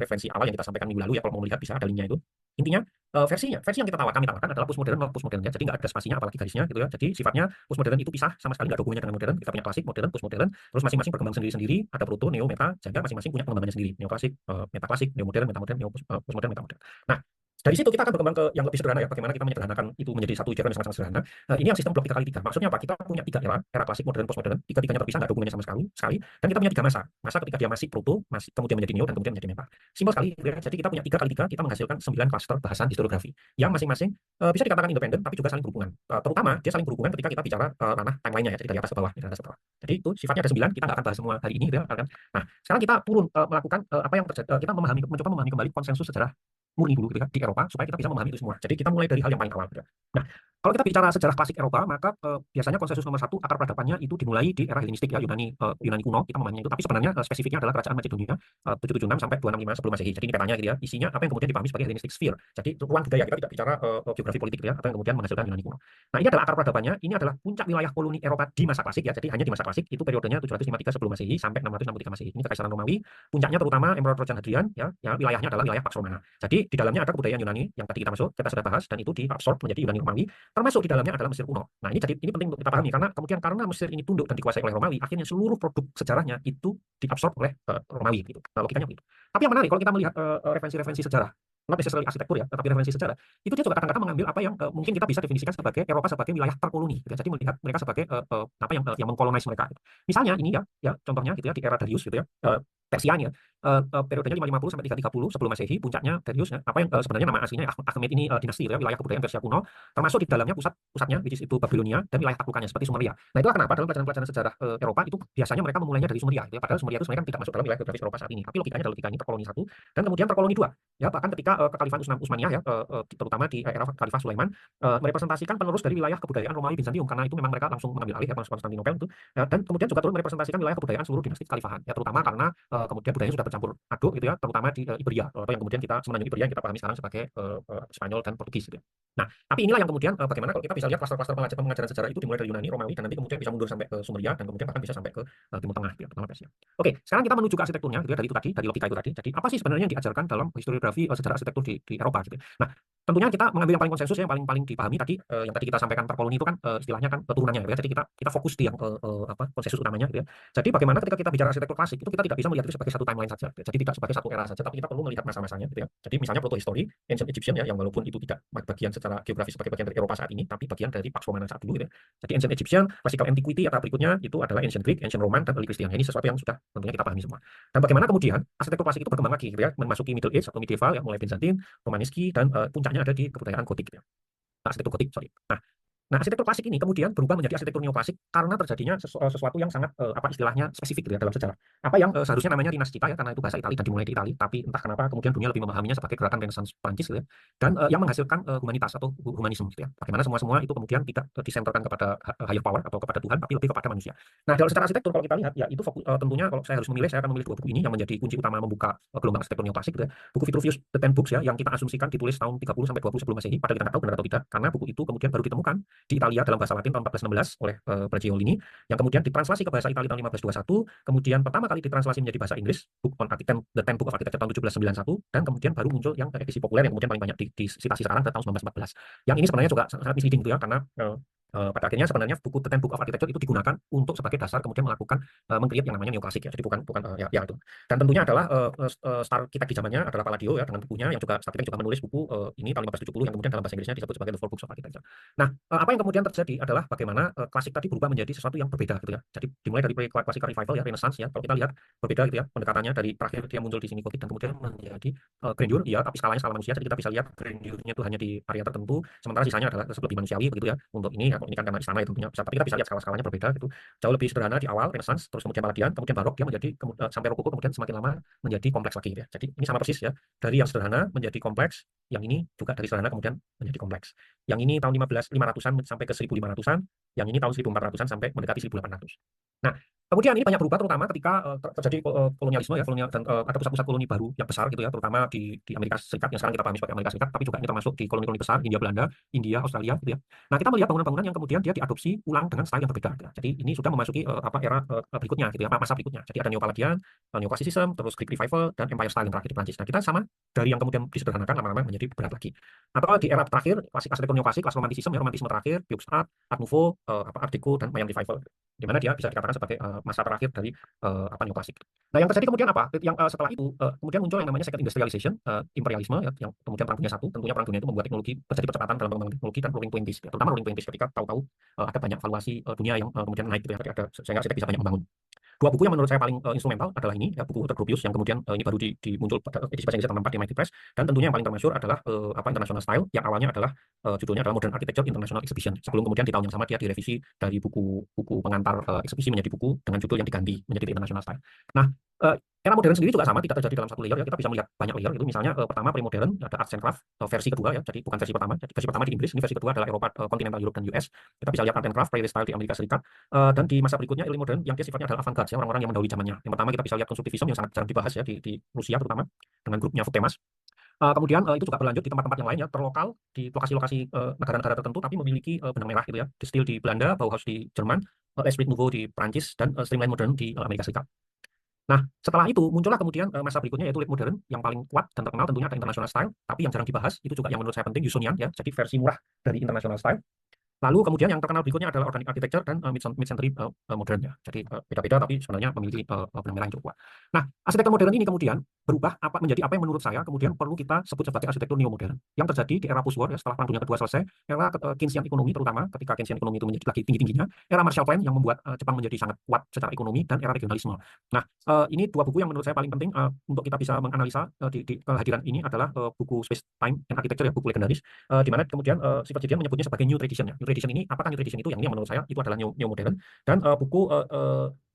referensi awal yang kita sampaikan minggu lalu ya. Kalau mau melihat bisa ada linknya itu. Intinya versi yang kami tawarkan adalah postmodern, non postmodern ya. Jadi nggak ada spasinya apalagi garisnya gitu ya. Jadi sifatnya postmodern itu pisah sama sekali nggak ada hubungannya dengan modern. Kita punya klasik, modern, postmodern. Terus masing-masing berkembang sendiri-sendiri. Ada proto, neo, meta. Sehingga masing-masing punya pengembangannya sendiri. Neo klasik, meta klasik, neo modern, meta modern, neo postmodern, meta modern. Nah, dari situ kita akan berkembang ke yang lebih sederhana ya, bagaimana kita menyederhanakan itu menjadi satu ujaran yang sangat sederhana. Ini yang sistem blok 3x3. Maksudnya apa? Kita punya tiga era klasik, modern, postmodern. Tiga-tiganya terpisah, nggak ada hubungannya sama sekali. Dan kita punya tiga masa. Masa ketika dia masih proto, kemudian menjadi neo, dan kemudian menjadi meta. Simpel sekali. Ya. Jadi kita punya 3x3, kita menghasilkan 9 klaster bahasan historiografi yang masing-masing bisa dikatakan independen, tapi juga saling berhubungan. Terutama dia saling berhubungan ketika kita bicara ranah timeline-nya ya, jadi dari atas ke bawah, dari atas ke bawah. Jadi itu sifatnya ada 9, kita nggak akan bahas semua hari ini, gitu ya, kan? Nah, sekarang kita turun melakukan apa yang terjadi, kita mencoba memahami kembali konsensus sejarah murni dulu ketika di Eropa supaya kita bisa memahami itu semua. Jadi kita mulai dari hal yang paling awal. Gitu. Nah, kalau kita bicara sejarah klasik Eropa, maka biasanya konsensus nomor satu akar peradabannya itu dimulai di era Helenistik ya, Yunani kuno, kita memahaminya itu. Tapi sebenarnya spesifiknya adalah kerajaan Macedonia 776 sampai 265 sebelum Masehi. Jadi ini petanya gitu ya, isinya apa yang kemudian dipahami sebagai Hellenistic sphere. Jadi ruang budaya, kita tidak bicara geografi politik gitu ya, apa yang kemudian menghasilkan Yunani kuno. Nah, ini adalah akar peradabannya, ini adalah puncak wilayah koloni Eropa di masa klasik ya. Jadi hanya di masa klasik itu periodenya 753 sebelum Masehi sampai 663 Masehi. Ini kekaisaran Romawi, puncaknya terutama Emperor Trajan Hadrian ya, wilayahnya adalah wilayah Pax Romana. Jadi di dalamnya ada kebudayaan Yunani yang tadi kita sudah bahas dan itu diabsorb menjadi Yunani Romawi, termasuk di dalamnya adalah Mesir kuno. Nah, ini penting untuk kita pahami karena Mesir ini tunduk dan dikuasai oleh Romawi, akhirnya seluruh produk sejarahnya itu diabsorb oleh Romawi gitu. Nah, logikanya begitu. Tapi yang menarik kalau kita melihat referensi-referensi sejarah, not necessarily arsitektur ya, tetapi referensi sejarah, itu dia juga kadang-kadang mengambil apa yang mungkin kita bisa definisikan sebagai Eropa sebagai wilayah terkoloni. Gitu. Jadi melihat mereka sebagai apa yang mengkolonize mereka. Gitu. Misalnya ini ya contohnya gitu ya di era Darius gitu ya. Persian ya, periodenya 550 sampai 330 sebelum Masehi, puncaknya Darius ya, apa yang sebenarnya nama aslinya Achaemenid ini dinasti ya, wilayah kebudayaan Persia kuno, termasuk di dalamnya pusatnya which is itu Babilonia dan wilayah taklukannya seperti Sumeria. Nah, itulah kenapa dalam pelajaran-pelajaran sejarah Eropa itu biasanya mereka memulainya dari Sumeria gitu ya, padahal Sumeria itu sebenarnya kan tidak masuk dalam wilayah geografis Eropa saat ini. Tapi logikanya adalah logika ini terkoloni satu dan kemudian terkoloni dua. Ya, bahkan ketika kekhalifan Utsmaniyah ya, terutama di era Khalifah Sulaiman merepresentasikan penerus dari wilayah kebudayaan Romawi Bizantium karena itu memang mereka langsung mengambil alih ya Konstantinopel itu ya, dan kemudian juga turut merepresentasikan wilayah kebudayaan seluruh dinasti kekhalifahan ya, terutama karena kemudian budayanya sudah bercampur aduk gitu ya, terutama di Iberia atau yang kemudian kita semenanjung Iberia yang kita pahami sekarang sebagai Spanyol dan Portugis gitu ya. Nah, tapi inilah yang kemudian bagaimana kalau kita bisa lihat klaster-klaster pengajaran sejarah itu dimulai dari Yunani, Romawi dan nanti kemudian bisa mundur sampai ke Sumeria dan kemudian bahkan bisa sampai ke Timur Tengah gitu, terutama Persia. Oke, sekarang kita menuju ke arsitekturnya gitu ya, dari itu tadi, dari logika itu tadi. Jadi apa sih sebenarnya yang diajarkan dalam historiografi sejarah arsitektur di Eropa gitu. Nah, tentunya kita mengambil yang paling konsensus ya, yang paling dipahami tadi yang tadi kita sampaikan terkoloni itu kan istilahnya kan keturunannya ya. Jadi kita fokus di yang konsensus utamanya gitu ya. Jadi bagaimana ketika kita bicara arsitektur klasik itu kita tidak bisa melihat itu sebagai satu timeline saja. Jadi tidak sebagai satu era saja, tapi kita perlu melihat masa-masanya gitu ya. Jadi misalnya protohistory, ancient Egyptian ya, yang walaupun itu tidak bagian secara geografis sebagai bagian dari Eropa saat ini, tapi bagian dari Pax Romana saat dulu gitu ya. Jadi ancient Egyptian, classical antiquity atau berikutnya itu adalah ancient Greek, ancient Roman, dan early Christian. Ini sesuatu yang sudah tentunya kita pahami semua. Dan bagaimana kemudian arsitektur klasik itu berkembang lagi gitu ya, memasuki Middle Age atau medieval ya, mulai Byzantine, Romanesque, dan puncaknya ada di kebudayaan Gotik gitu ya. Arsitektur Gotik, sorry. Nah, arsitektur klasik ini kemudian berubah menjadi arsitektur neoklasik karena terjadinya sesuatu yang sangat apa istilahnya spesifik gitu ya dalam sejarah. Apa yang seharusnya namanya Rinascita ya karena itu bahasa Italia dan dimulai di Italia, tapi entah kenapa kemudian dunia lebih memahaminya sebagai gerakan Renaissance Prancis gitu ya. Dan yang menghasilkan humanitas atau humanisme gitu ya. Bagaimana semua itu kemudian tidak disenterkan kepada higher power atau kepada Tuhan, tapi lebih kepada manusia. Nah, dalam secara arsitektur kalau kita lihat ya itu tentunya kalau saya harus memilih, saya akan memilih dua buku ini yang menjadi kunci utama membuka gelombang arsitektur neoklasik gitu ya. Buku Vitruvius The Ten Books ya yang kita asumsikan ditulis tahun 30 sampai 20 sebelum Masehi, padahal kita nggak tahu benar atau tidak karena buku itu kemudian baru ditemukan di Italia dalam bahasa Latin tahun 1416 oleh Bragiolini yang kemudian ditranslasi ke bahasa Italia tahun 1521, kemudian pertama kali ditranslasi menjadi bahasa Inggris Book on Architecture, The Ten Book of Architecture tahun 1791, dan kemudian baru muncul yang edisi populer yang kemudian paling banyak disitasi sekarang tahun 1914. Yang ini sebenarnya juga sangat misleading gitu ya karena pada akhirnya sebenarnya buku The Ten Book of Architecture itu digunakan untuk sebagai dasar kemudian melakukan mengcreate yang namanya neoklasik ya. Jadi bukan ya itu. Dan tentunya adalah star arsitek di zamannya adalah Palladio ya dengan bukunya yang juga arsitek juga menulis buku ini tahun 1570 yang kemudian dalam bahasa Inggrisnya disebut sebagai The Four Books of Architecture. Nah, apa yang kemudian terjadi adalah bagaimana klasik tadi berubah menjadi sesuatu yang berbeda gitu ya. Jadi dimulai dari classical revival ya, Renaissance ya. Kalau kita lihat berbeda gitu ya pendekatannya dari terakhir dia muncul di sini Gothic dan kemudian menjadi grandeur ya, tapi skalanya skala manusia. Jadi kita bisa lihat grandeur-nya itu hanya di area tertentu, sementara sisanya adalah lebih manusiawi begitu ya. Untuk ini ya, ini kan karena istana ya tentunya bisa, tapi kita bisa lihat skala-skalanya berbeda gitu. Jauh lebih sederhana di awal Renaissance, terus kemudian Palladian, kemudian Barok dia menjadi sampai Rokoko kemudian semakin lama menjadi kompleks lagi gitu ya. Jadi ini sama persis ya, dari yang sederhana menjadi kompleks, yang ini juga dari sederhana kemudian menjadi kompleks. Yang ini tahun 500-an sampai ke 1500-an, yang ini tahun 1400-an sampai mendekati 1800. Nah, kemudian ini banyak berubah terutama ketika terjadi kolonialisme ya, kolonial, dan ada pusat-pusat koloni baru yang besar gitu ya, terutama di Amerika Serikat yang sekarang kita pahami sebagai Amerika Serikat, tapi juga ini termasuk di koloni-koloni besar Hindia Belanda, India, Australia gitu ya. Nah, kita melihat bangunan-bangunan yang kemudian dia diadopsi ulang dengan style yang berbeda gitu ya. Jadi ini sudah memasuki era berikutnya gitu ya, masa berikutnya. Jadi ada Neo-Palladian, Neoclassicism, terus Greek Revival, dan Empire Style yang terakhir di Prancis. Nah, kita sama dari yang kemudian disederhanakan lama-lama menjadi berat lagi. Atau di era terakhir klasik arsitektur neoklasik, klasik romantisisme ya, romantisme terakhir, Beaux Art, Art Nouveau, Art Deco, dan Mayan Revival, di mana dia bisa dikatakan sebagai masa terakhir dari neoklasik. Nah, yang terjadi kemudian apa? Yang setelah itu kemudian muncul yang namanya second industrialization, imperialisme ya, yang kemudian perang dunia satu. Tentunya perang dunia itu membuat teknologi terjadi percepatan dalam pengembangan teknologi dan rolling twenties, ya, terutama rolling twenties ketika tahu-tahu ada banyak valuasi dunia yang kemudian naik gitu ya, ada sehingga arsitek bisa banyak membangun. Dua buku yang menurut saya paling instrumental adalah ini ya, buku Gropius yang kemudian ini baru dimuncul pada edisi bahasa Inggris tahun 4 di Mighty Press, dan tentunya yang paling termasyhur adalah International Style yang awalnya adalah judulnya adalah Modern Architecture International Exhibition, sebelum kemudian di tahun yang sama dia direvisi dari buku pengantar eksebisi menjadi buku dengan judul yang diganti menjadi International Style. Nah, era modern sendiri juga sama, tidak terjadi dalam satu layer ya, kita bisa melihat banyak layer itu. Misalnya pertama pre-modern ada Arts and Craft versi kedua ya, jadi bukan versi pertama. Jadi versi pertama di Inggris, ini versi kedua adalah Eropa, Continental Europe dan US. Kita bisa lihat Art and Craft pre style di Amerika Serikat, dan di masa berikutnya early modern yang dia sifatnya adalah avant-garde ya, orang-orang yang mendahului zamannya. Yang pertama kita bisa lihat konstruktivisme yang sangat jarang dibahas ya di Rusia terutama dengan grupnya Vuktemas. Kemudian itu juga berlanjut di tempat-tempat yang lain ya, terlokal di lokasi-lokasi negara-negara tertentu tapi memiliki benang merah gitu ya. Di stil di Belanda, Bauhaus di Jerman, L'Esprit Nouveau di Prancis, dan Streamline Modern di Amerika Serikat. Nah, setelah itu muncullah kemudian masa berikutnya yaitu late modern yang paling kuat dan terkenal tentunya ada International Style, tapi yang jarang dibahas itu juga yang menurut saya penting, Usonian ya, jadi versi murah dari International Style. Lalu kemudian yang terkenal berikutnya adalah Organic Architecture dan mid-century modern ya. Jadi beda-beda tapi sebenarnya memiliki benang merah yang cukup kuat. Nah, arsitektur modern ini kemudian berubah menjadi apa yang menurut saya kemudian perlu kita sebut sebagai arsitektur neo-modern yang terjadi di era post-war ya, setelah Perang Dunia Kedua selesai, era Keynesian ekonomi terutama ketika Keynesian ekonomi itu menjadi lagi tinggi-tingginya, era Marshall Plan yang membuat Jepang menjadi sangat kuat secara ekonomi, dan era regionalisme. Nah, ini dua buku yang menurut saya paling penting untuk kita bisa menganalisa di kehadiran ini adalah buku Space Time and Architecture ya, buku legendaris, di mana kemudian Sivert Gideon menyebutnya sebagai new tradition ya. New tradition ini apakah new tradition itu? Yang ini yang menurut saya itu adalah neo modern, dan buku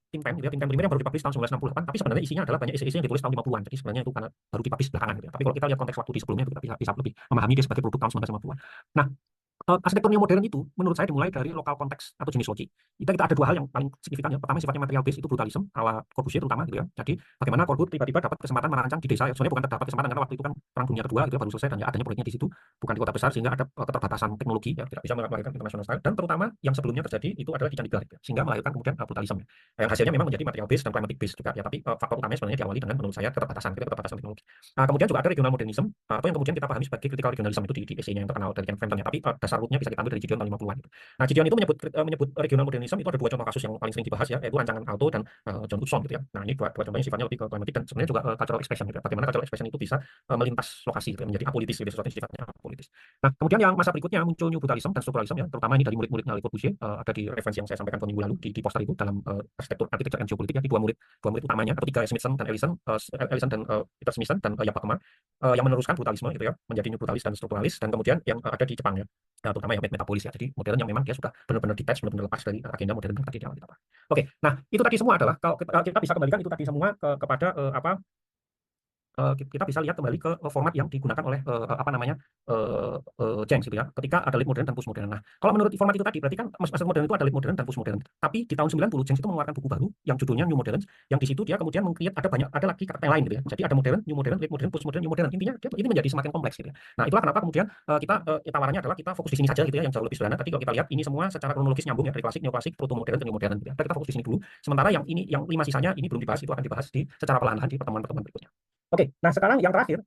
Think Tank, ya, Think Tank primer yang baru dipublish tahun 1968, tapi sebenarnya isinya adalah banyak isi-isi yang ditulis tahun 50-an. Jadi sebenarnya itu karena baru dipublish belakangan gitu ya. Tapi kalau kita lihat konteks waktu di sebelumnya itu kita bisa lebih memahami dia sebagai produk tahun 1950-an. Nah, arsitektur neo-modern itu menurut saya dimulai dari lokal konteks atau jenis logi. Kita ada dua hal yang paling signifikan ya. Pertama sifatnya material base, itu brutalisme ala Corbusier terutama gitu ya. Jadi bagaimana Corbusier tiba-tiba dapat kesempatan merancang di desa ya. Sebenarnya bukan dapat kesempatan karena waktu itu kan Perang Dunia Kedua gitu ya, baru selesai dan ya adanya proyeknya di situ, bukan di kota besar, sehingga ada keterbatasan teknologi ya, tidak bisa melahirkan international style, dan terutama yang sebelumnya terjadi itu adalah di Candi Balik ya, sehingga melahirkan kemudian brutalisme. Yang hasilnya memang menjadi material base dan climatic base juga ya, tapi faktor utamanya sebenarnya diawali dengan menurut saya keterbatasan teknologi. Kemudian juga ada regional modernism atau yang kemudian kita pahami sebagai critical regionalism itu di essay-nya yang terkenal dari Ken Fenton ya. Tapi dasar rootnya bisa kita ambil dari Gideon tahun 50-an gitu. Nah, Gideon itu menyebut regional modernism itu ada dua contoh kasus yang paling sering dibahas ya, yaitu rancangan Alto dan John Hudson gitu ya. Nah, ini dua contohnya sifatnya lebih ke klimatik dan sebenarnya juga cultural expression gitu ya. Bagaimana cultural expression itu bisa melintas lokasi gitu ya, menjadi apolitis gitu, sesuatu yang sifatnya apolitis. Nah, kemudian yang masa berikutnya muncul new brutalism dan strukturalism ya, terutama ini dari murid-muridnya Le Corbusier, ada di referensi yang saya sampaikan 2 minggu lalu di poster itu dalam arsitektur and geopolitik ya, di dua murid utamanya atau tiga, Smithson dan Ellison dan Peter Smithson dan Yapakema, yang meneruskan brutalisme gitu ya, menjadi new brutalis dan strukturalis, dan kemudian yang ada di Jepang ya, terutama yang metabolis ya, jadi modern yang memang dia sudah benar-benar detach, benar-benar lepas dari agenda modern yang tadi kita bahas. Oke, nah itu tadi semua adalah kalau kita bisa kembalikan itu tadi semua kepada kita bisa lihat kembali ke format yang digunakan oleh James gitu ya, ketika ada late modern dan post modern. Nah, kalau menurut format itu tadi berarti kan masa modern itu ada late modern dan post modern. Tapi di tahun 90 James itu mengeluarkan buku baru yang judulnya New Modern, yang di situ dia kemudian meng-create ada lagi karakter yang lain gitu ya. Jadi ada modern, new modern, late modern, post modern, new modern. Intinya ini menjadi semakin kompleks gitu ya. Nah, itulah kenapa kemudian tawarannya adalah kita fokus di sini saja gitu ya, yang jauh lebih sederhana. Tadi kalau kita lihat ini semua secara kronologis nyambung ya, dari klasik, neoklasik, proto modern, dan new modern gitu ya. Kita fokus di sini dulu. Sementara yang ini yang 5 sisanya ini belum dibahas, itu akan dibahas secara perlahan-lahan di pertemuan-pertemuan berikutnya. Oke, nah sekarang yang terakhir,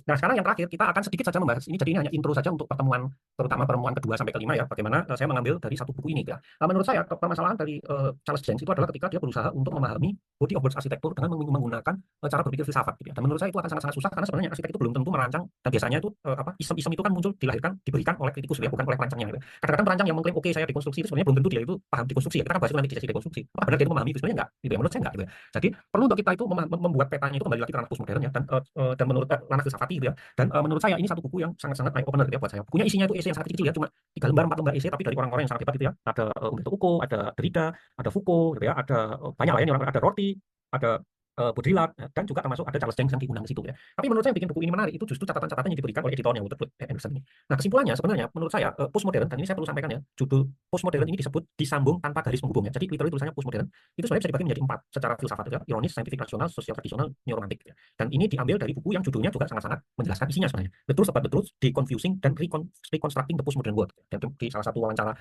nah sekarang yang terakhir kita akan sedikit saja membahas ini, jadi ini hanya intro saja untuk pertemuan, terutama pertemuan kedua sampai kelima ya, bagaimana saya mengambil dari satu buku ini ya. Menurut saya permasalahan dari Charles James itu adalah ketika dia berusaha untuk memahami body of words arsitektur dengan menggunakan cara berpikir filsafat gitu ya. Dan menurut saya itu akan sangat-sangat susah karena sebenarnya arsitek itu belum tentu merancang, dan biasanya itu isem-isem itu kan muncul diberikan oleh kritikus ya, bukan oleh perancangnya gitu. Kadang-kadang perancang yang mengklaim oke saya dekonstruksi itu sebenarnya belum tentu dia itu paham dekonstruksi ya. Kita akan bahas itu nanti di sesi dekonstruksi. Apa benar dia itu memahami itu sebenarnya enggak gitu ya. Menurut saya enggak gitu ya. Jadi perlu untuk kita itu membuat petanya itu kembali lagi ke ranah postmodern ya, dan menurut ranah filsafati gitu ya. Dan menurut saya ini satu buku yang sangat-sangat eye opener gitu ya buat saya. Bukunya isinya itu esai yang sangat kecil ya, cuma 3 lembar 4 lembar esai, tapi dari orang-orang yang sangat hebat gitu ya. Ada Umberto Eco, ada Derrida, ada Foucault gitu ya, ada banyak lainnya orang, ada Rorty, ada Baudrillard, dan juga termasuk ada Charles James yang diundang di situ ya. Tapi menurut saya yang bikin buku ini menarik itu justru catatan-catatan yang diberikan oleh editornya Walter Anderson ini. Nah, kesimpulannya sebenarnya menurut saya postmodern, dan ini saya perlu sampaikan ya, judul postmodern ini disebut disambung tanpa garis penghubung ya. Jadi literally tulisannya postmodern itu sebenarnya bisa dibagi menjadi 4 secara filsafat ya, ironis, saintifik, rasional, sosial tradisional, neoromantik ya. Dan ini diambil dari buku yang judulnya juga sangat-sangat menjelaskan isinya sebenarnya. The Truth About the Truth, Deconfusing dan Reconstructing the Postmodern World. Dan di salah satu wawancara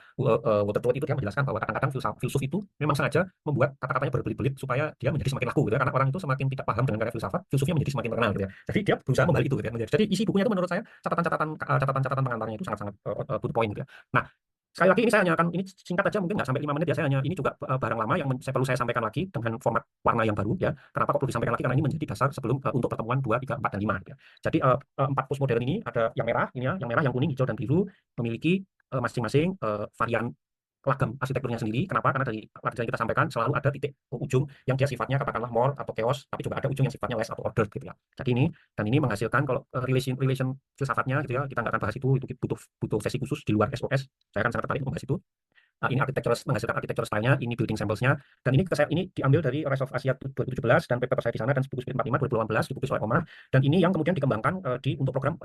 Walter Truth itu dia menjelaskan bahwa kadang-kadang filsuf itu memang sengaja membuat kata-katanya berbelit-belit supaya dia menjadi semakin laku gitu ya, karena orang itu semakin tidak paham dengan karya filsafat, filsufnya menjadi semakin terkenal gitu ya. Jadi dia berusaha membalik itu gitu ya. Jadi isi bukunya itu menurut saya catatan pengantarnya itu sangat-sangat to the point gitu ya. Nah, sekali lagi ini saya hanya akan, ini singkat aja mungkin nggak sampai 5 menit ya, saya hanya ini juga barang lama yang saya sampaikan lagi dengan format warna yang baru ya. Kenapa kok perlu disampaikan lagi? Karena ini menjadi dasar sebelum untuk pertemuan 2, 3, 4, dan 5 ya. Jadi 4 postmodern ini ada yang merah ini ya, yang merah, yang kuning, hijau, dan biru memiliki masing-masing varian lagam arsitekturnya sendiri. Kenapa? Karena dari lagi yang kita sampaikan selalu ada titik ujung yang dia sifatnya katakanlah more atau chaos, tapi juga ada ujung yang sifatnya less atau ordered gitu ya. Jadi ini menghasilkan kalau relation filsafatnya gitu ya, kita nggak akan bahas itu butuh sesi khusus di luar SOS. Saya akan sangat tertarik untuk membahas itu. Nah, ini menghasilkan architecture style-nya, ini building samples-nya, dan ini diambil dari Rise of Asia 2017 dan paper saya di sana, dan buku Spirit 45 2018 ditulis oleh Omar, dan ini yang kemudian dikembangkan untuk program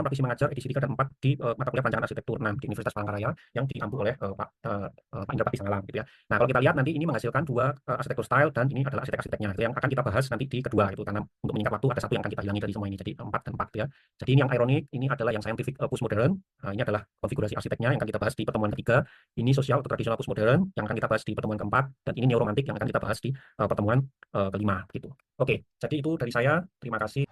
praktisi mengajar edisi 3 dan 4 di mata kuliah perancangan arsitektur 6 di Universitas Palangkaraya yang diambil oleh Pak Indra Pati Sangalang gitu ya. Nah, kalau kita lihat nanti ini menghasilkan 2 arsitektur style, dan ini adalah arsiteknya gitu, yang akan kita bahas nanti di kedua itu, karena untuk menyingkat waktu ada satu yang akan kita hilangi dari semua ini, jadi 4 dan 4 ya. Jadi ini yang ironik, ini adalah yang scientific postmodern. Ini adalah konfigurasi arsiteknya yang akan kita bahas di pertemuan ketiga. Ini sosial atau tradisional postmodern yang akan kita bahas di pertemuan keempat, dan ini neuromantik yang akan kita bahas di pertemuan kelima gitu. Oke, jadi itu dari saya. Terima kasih.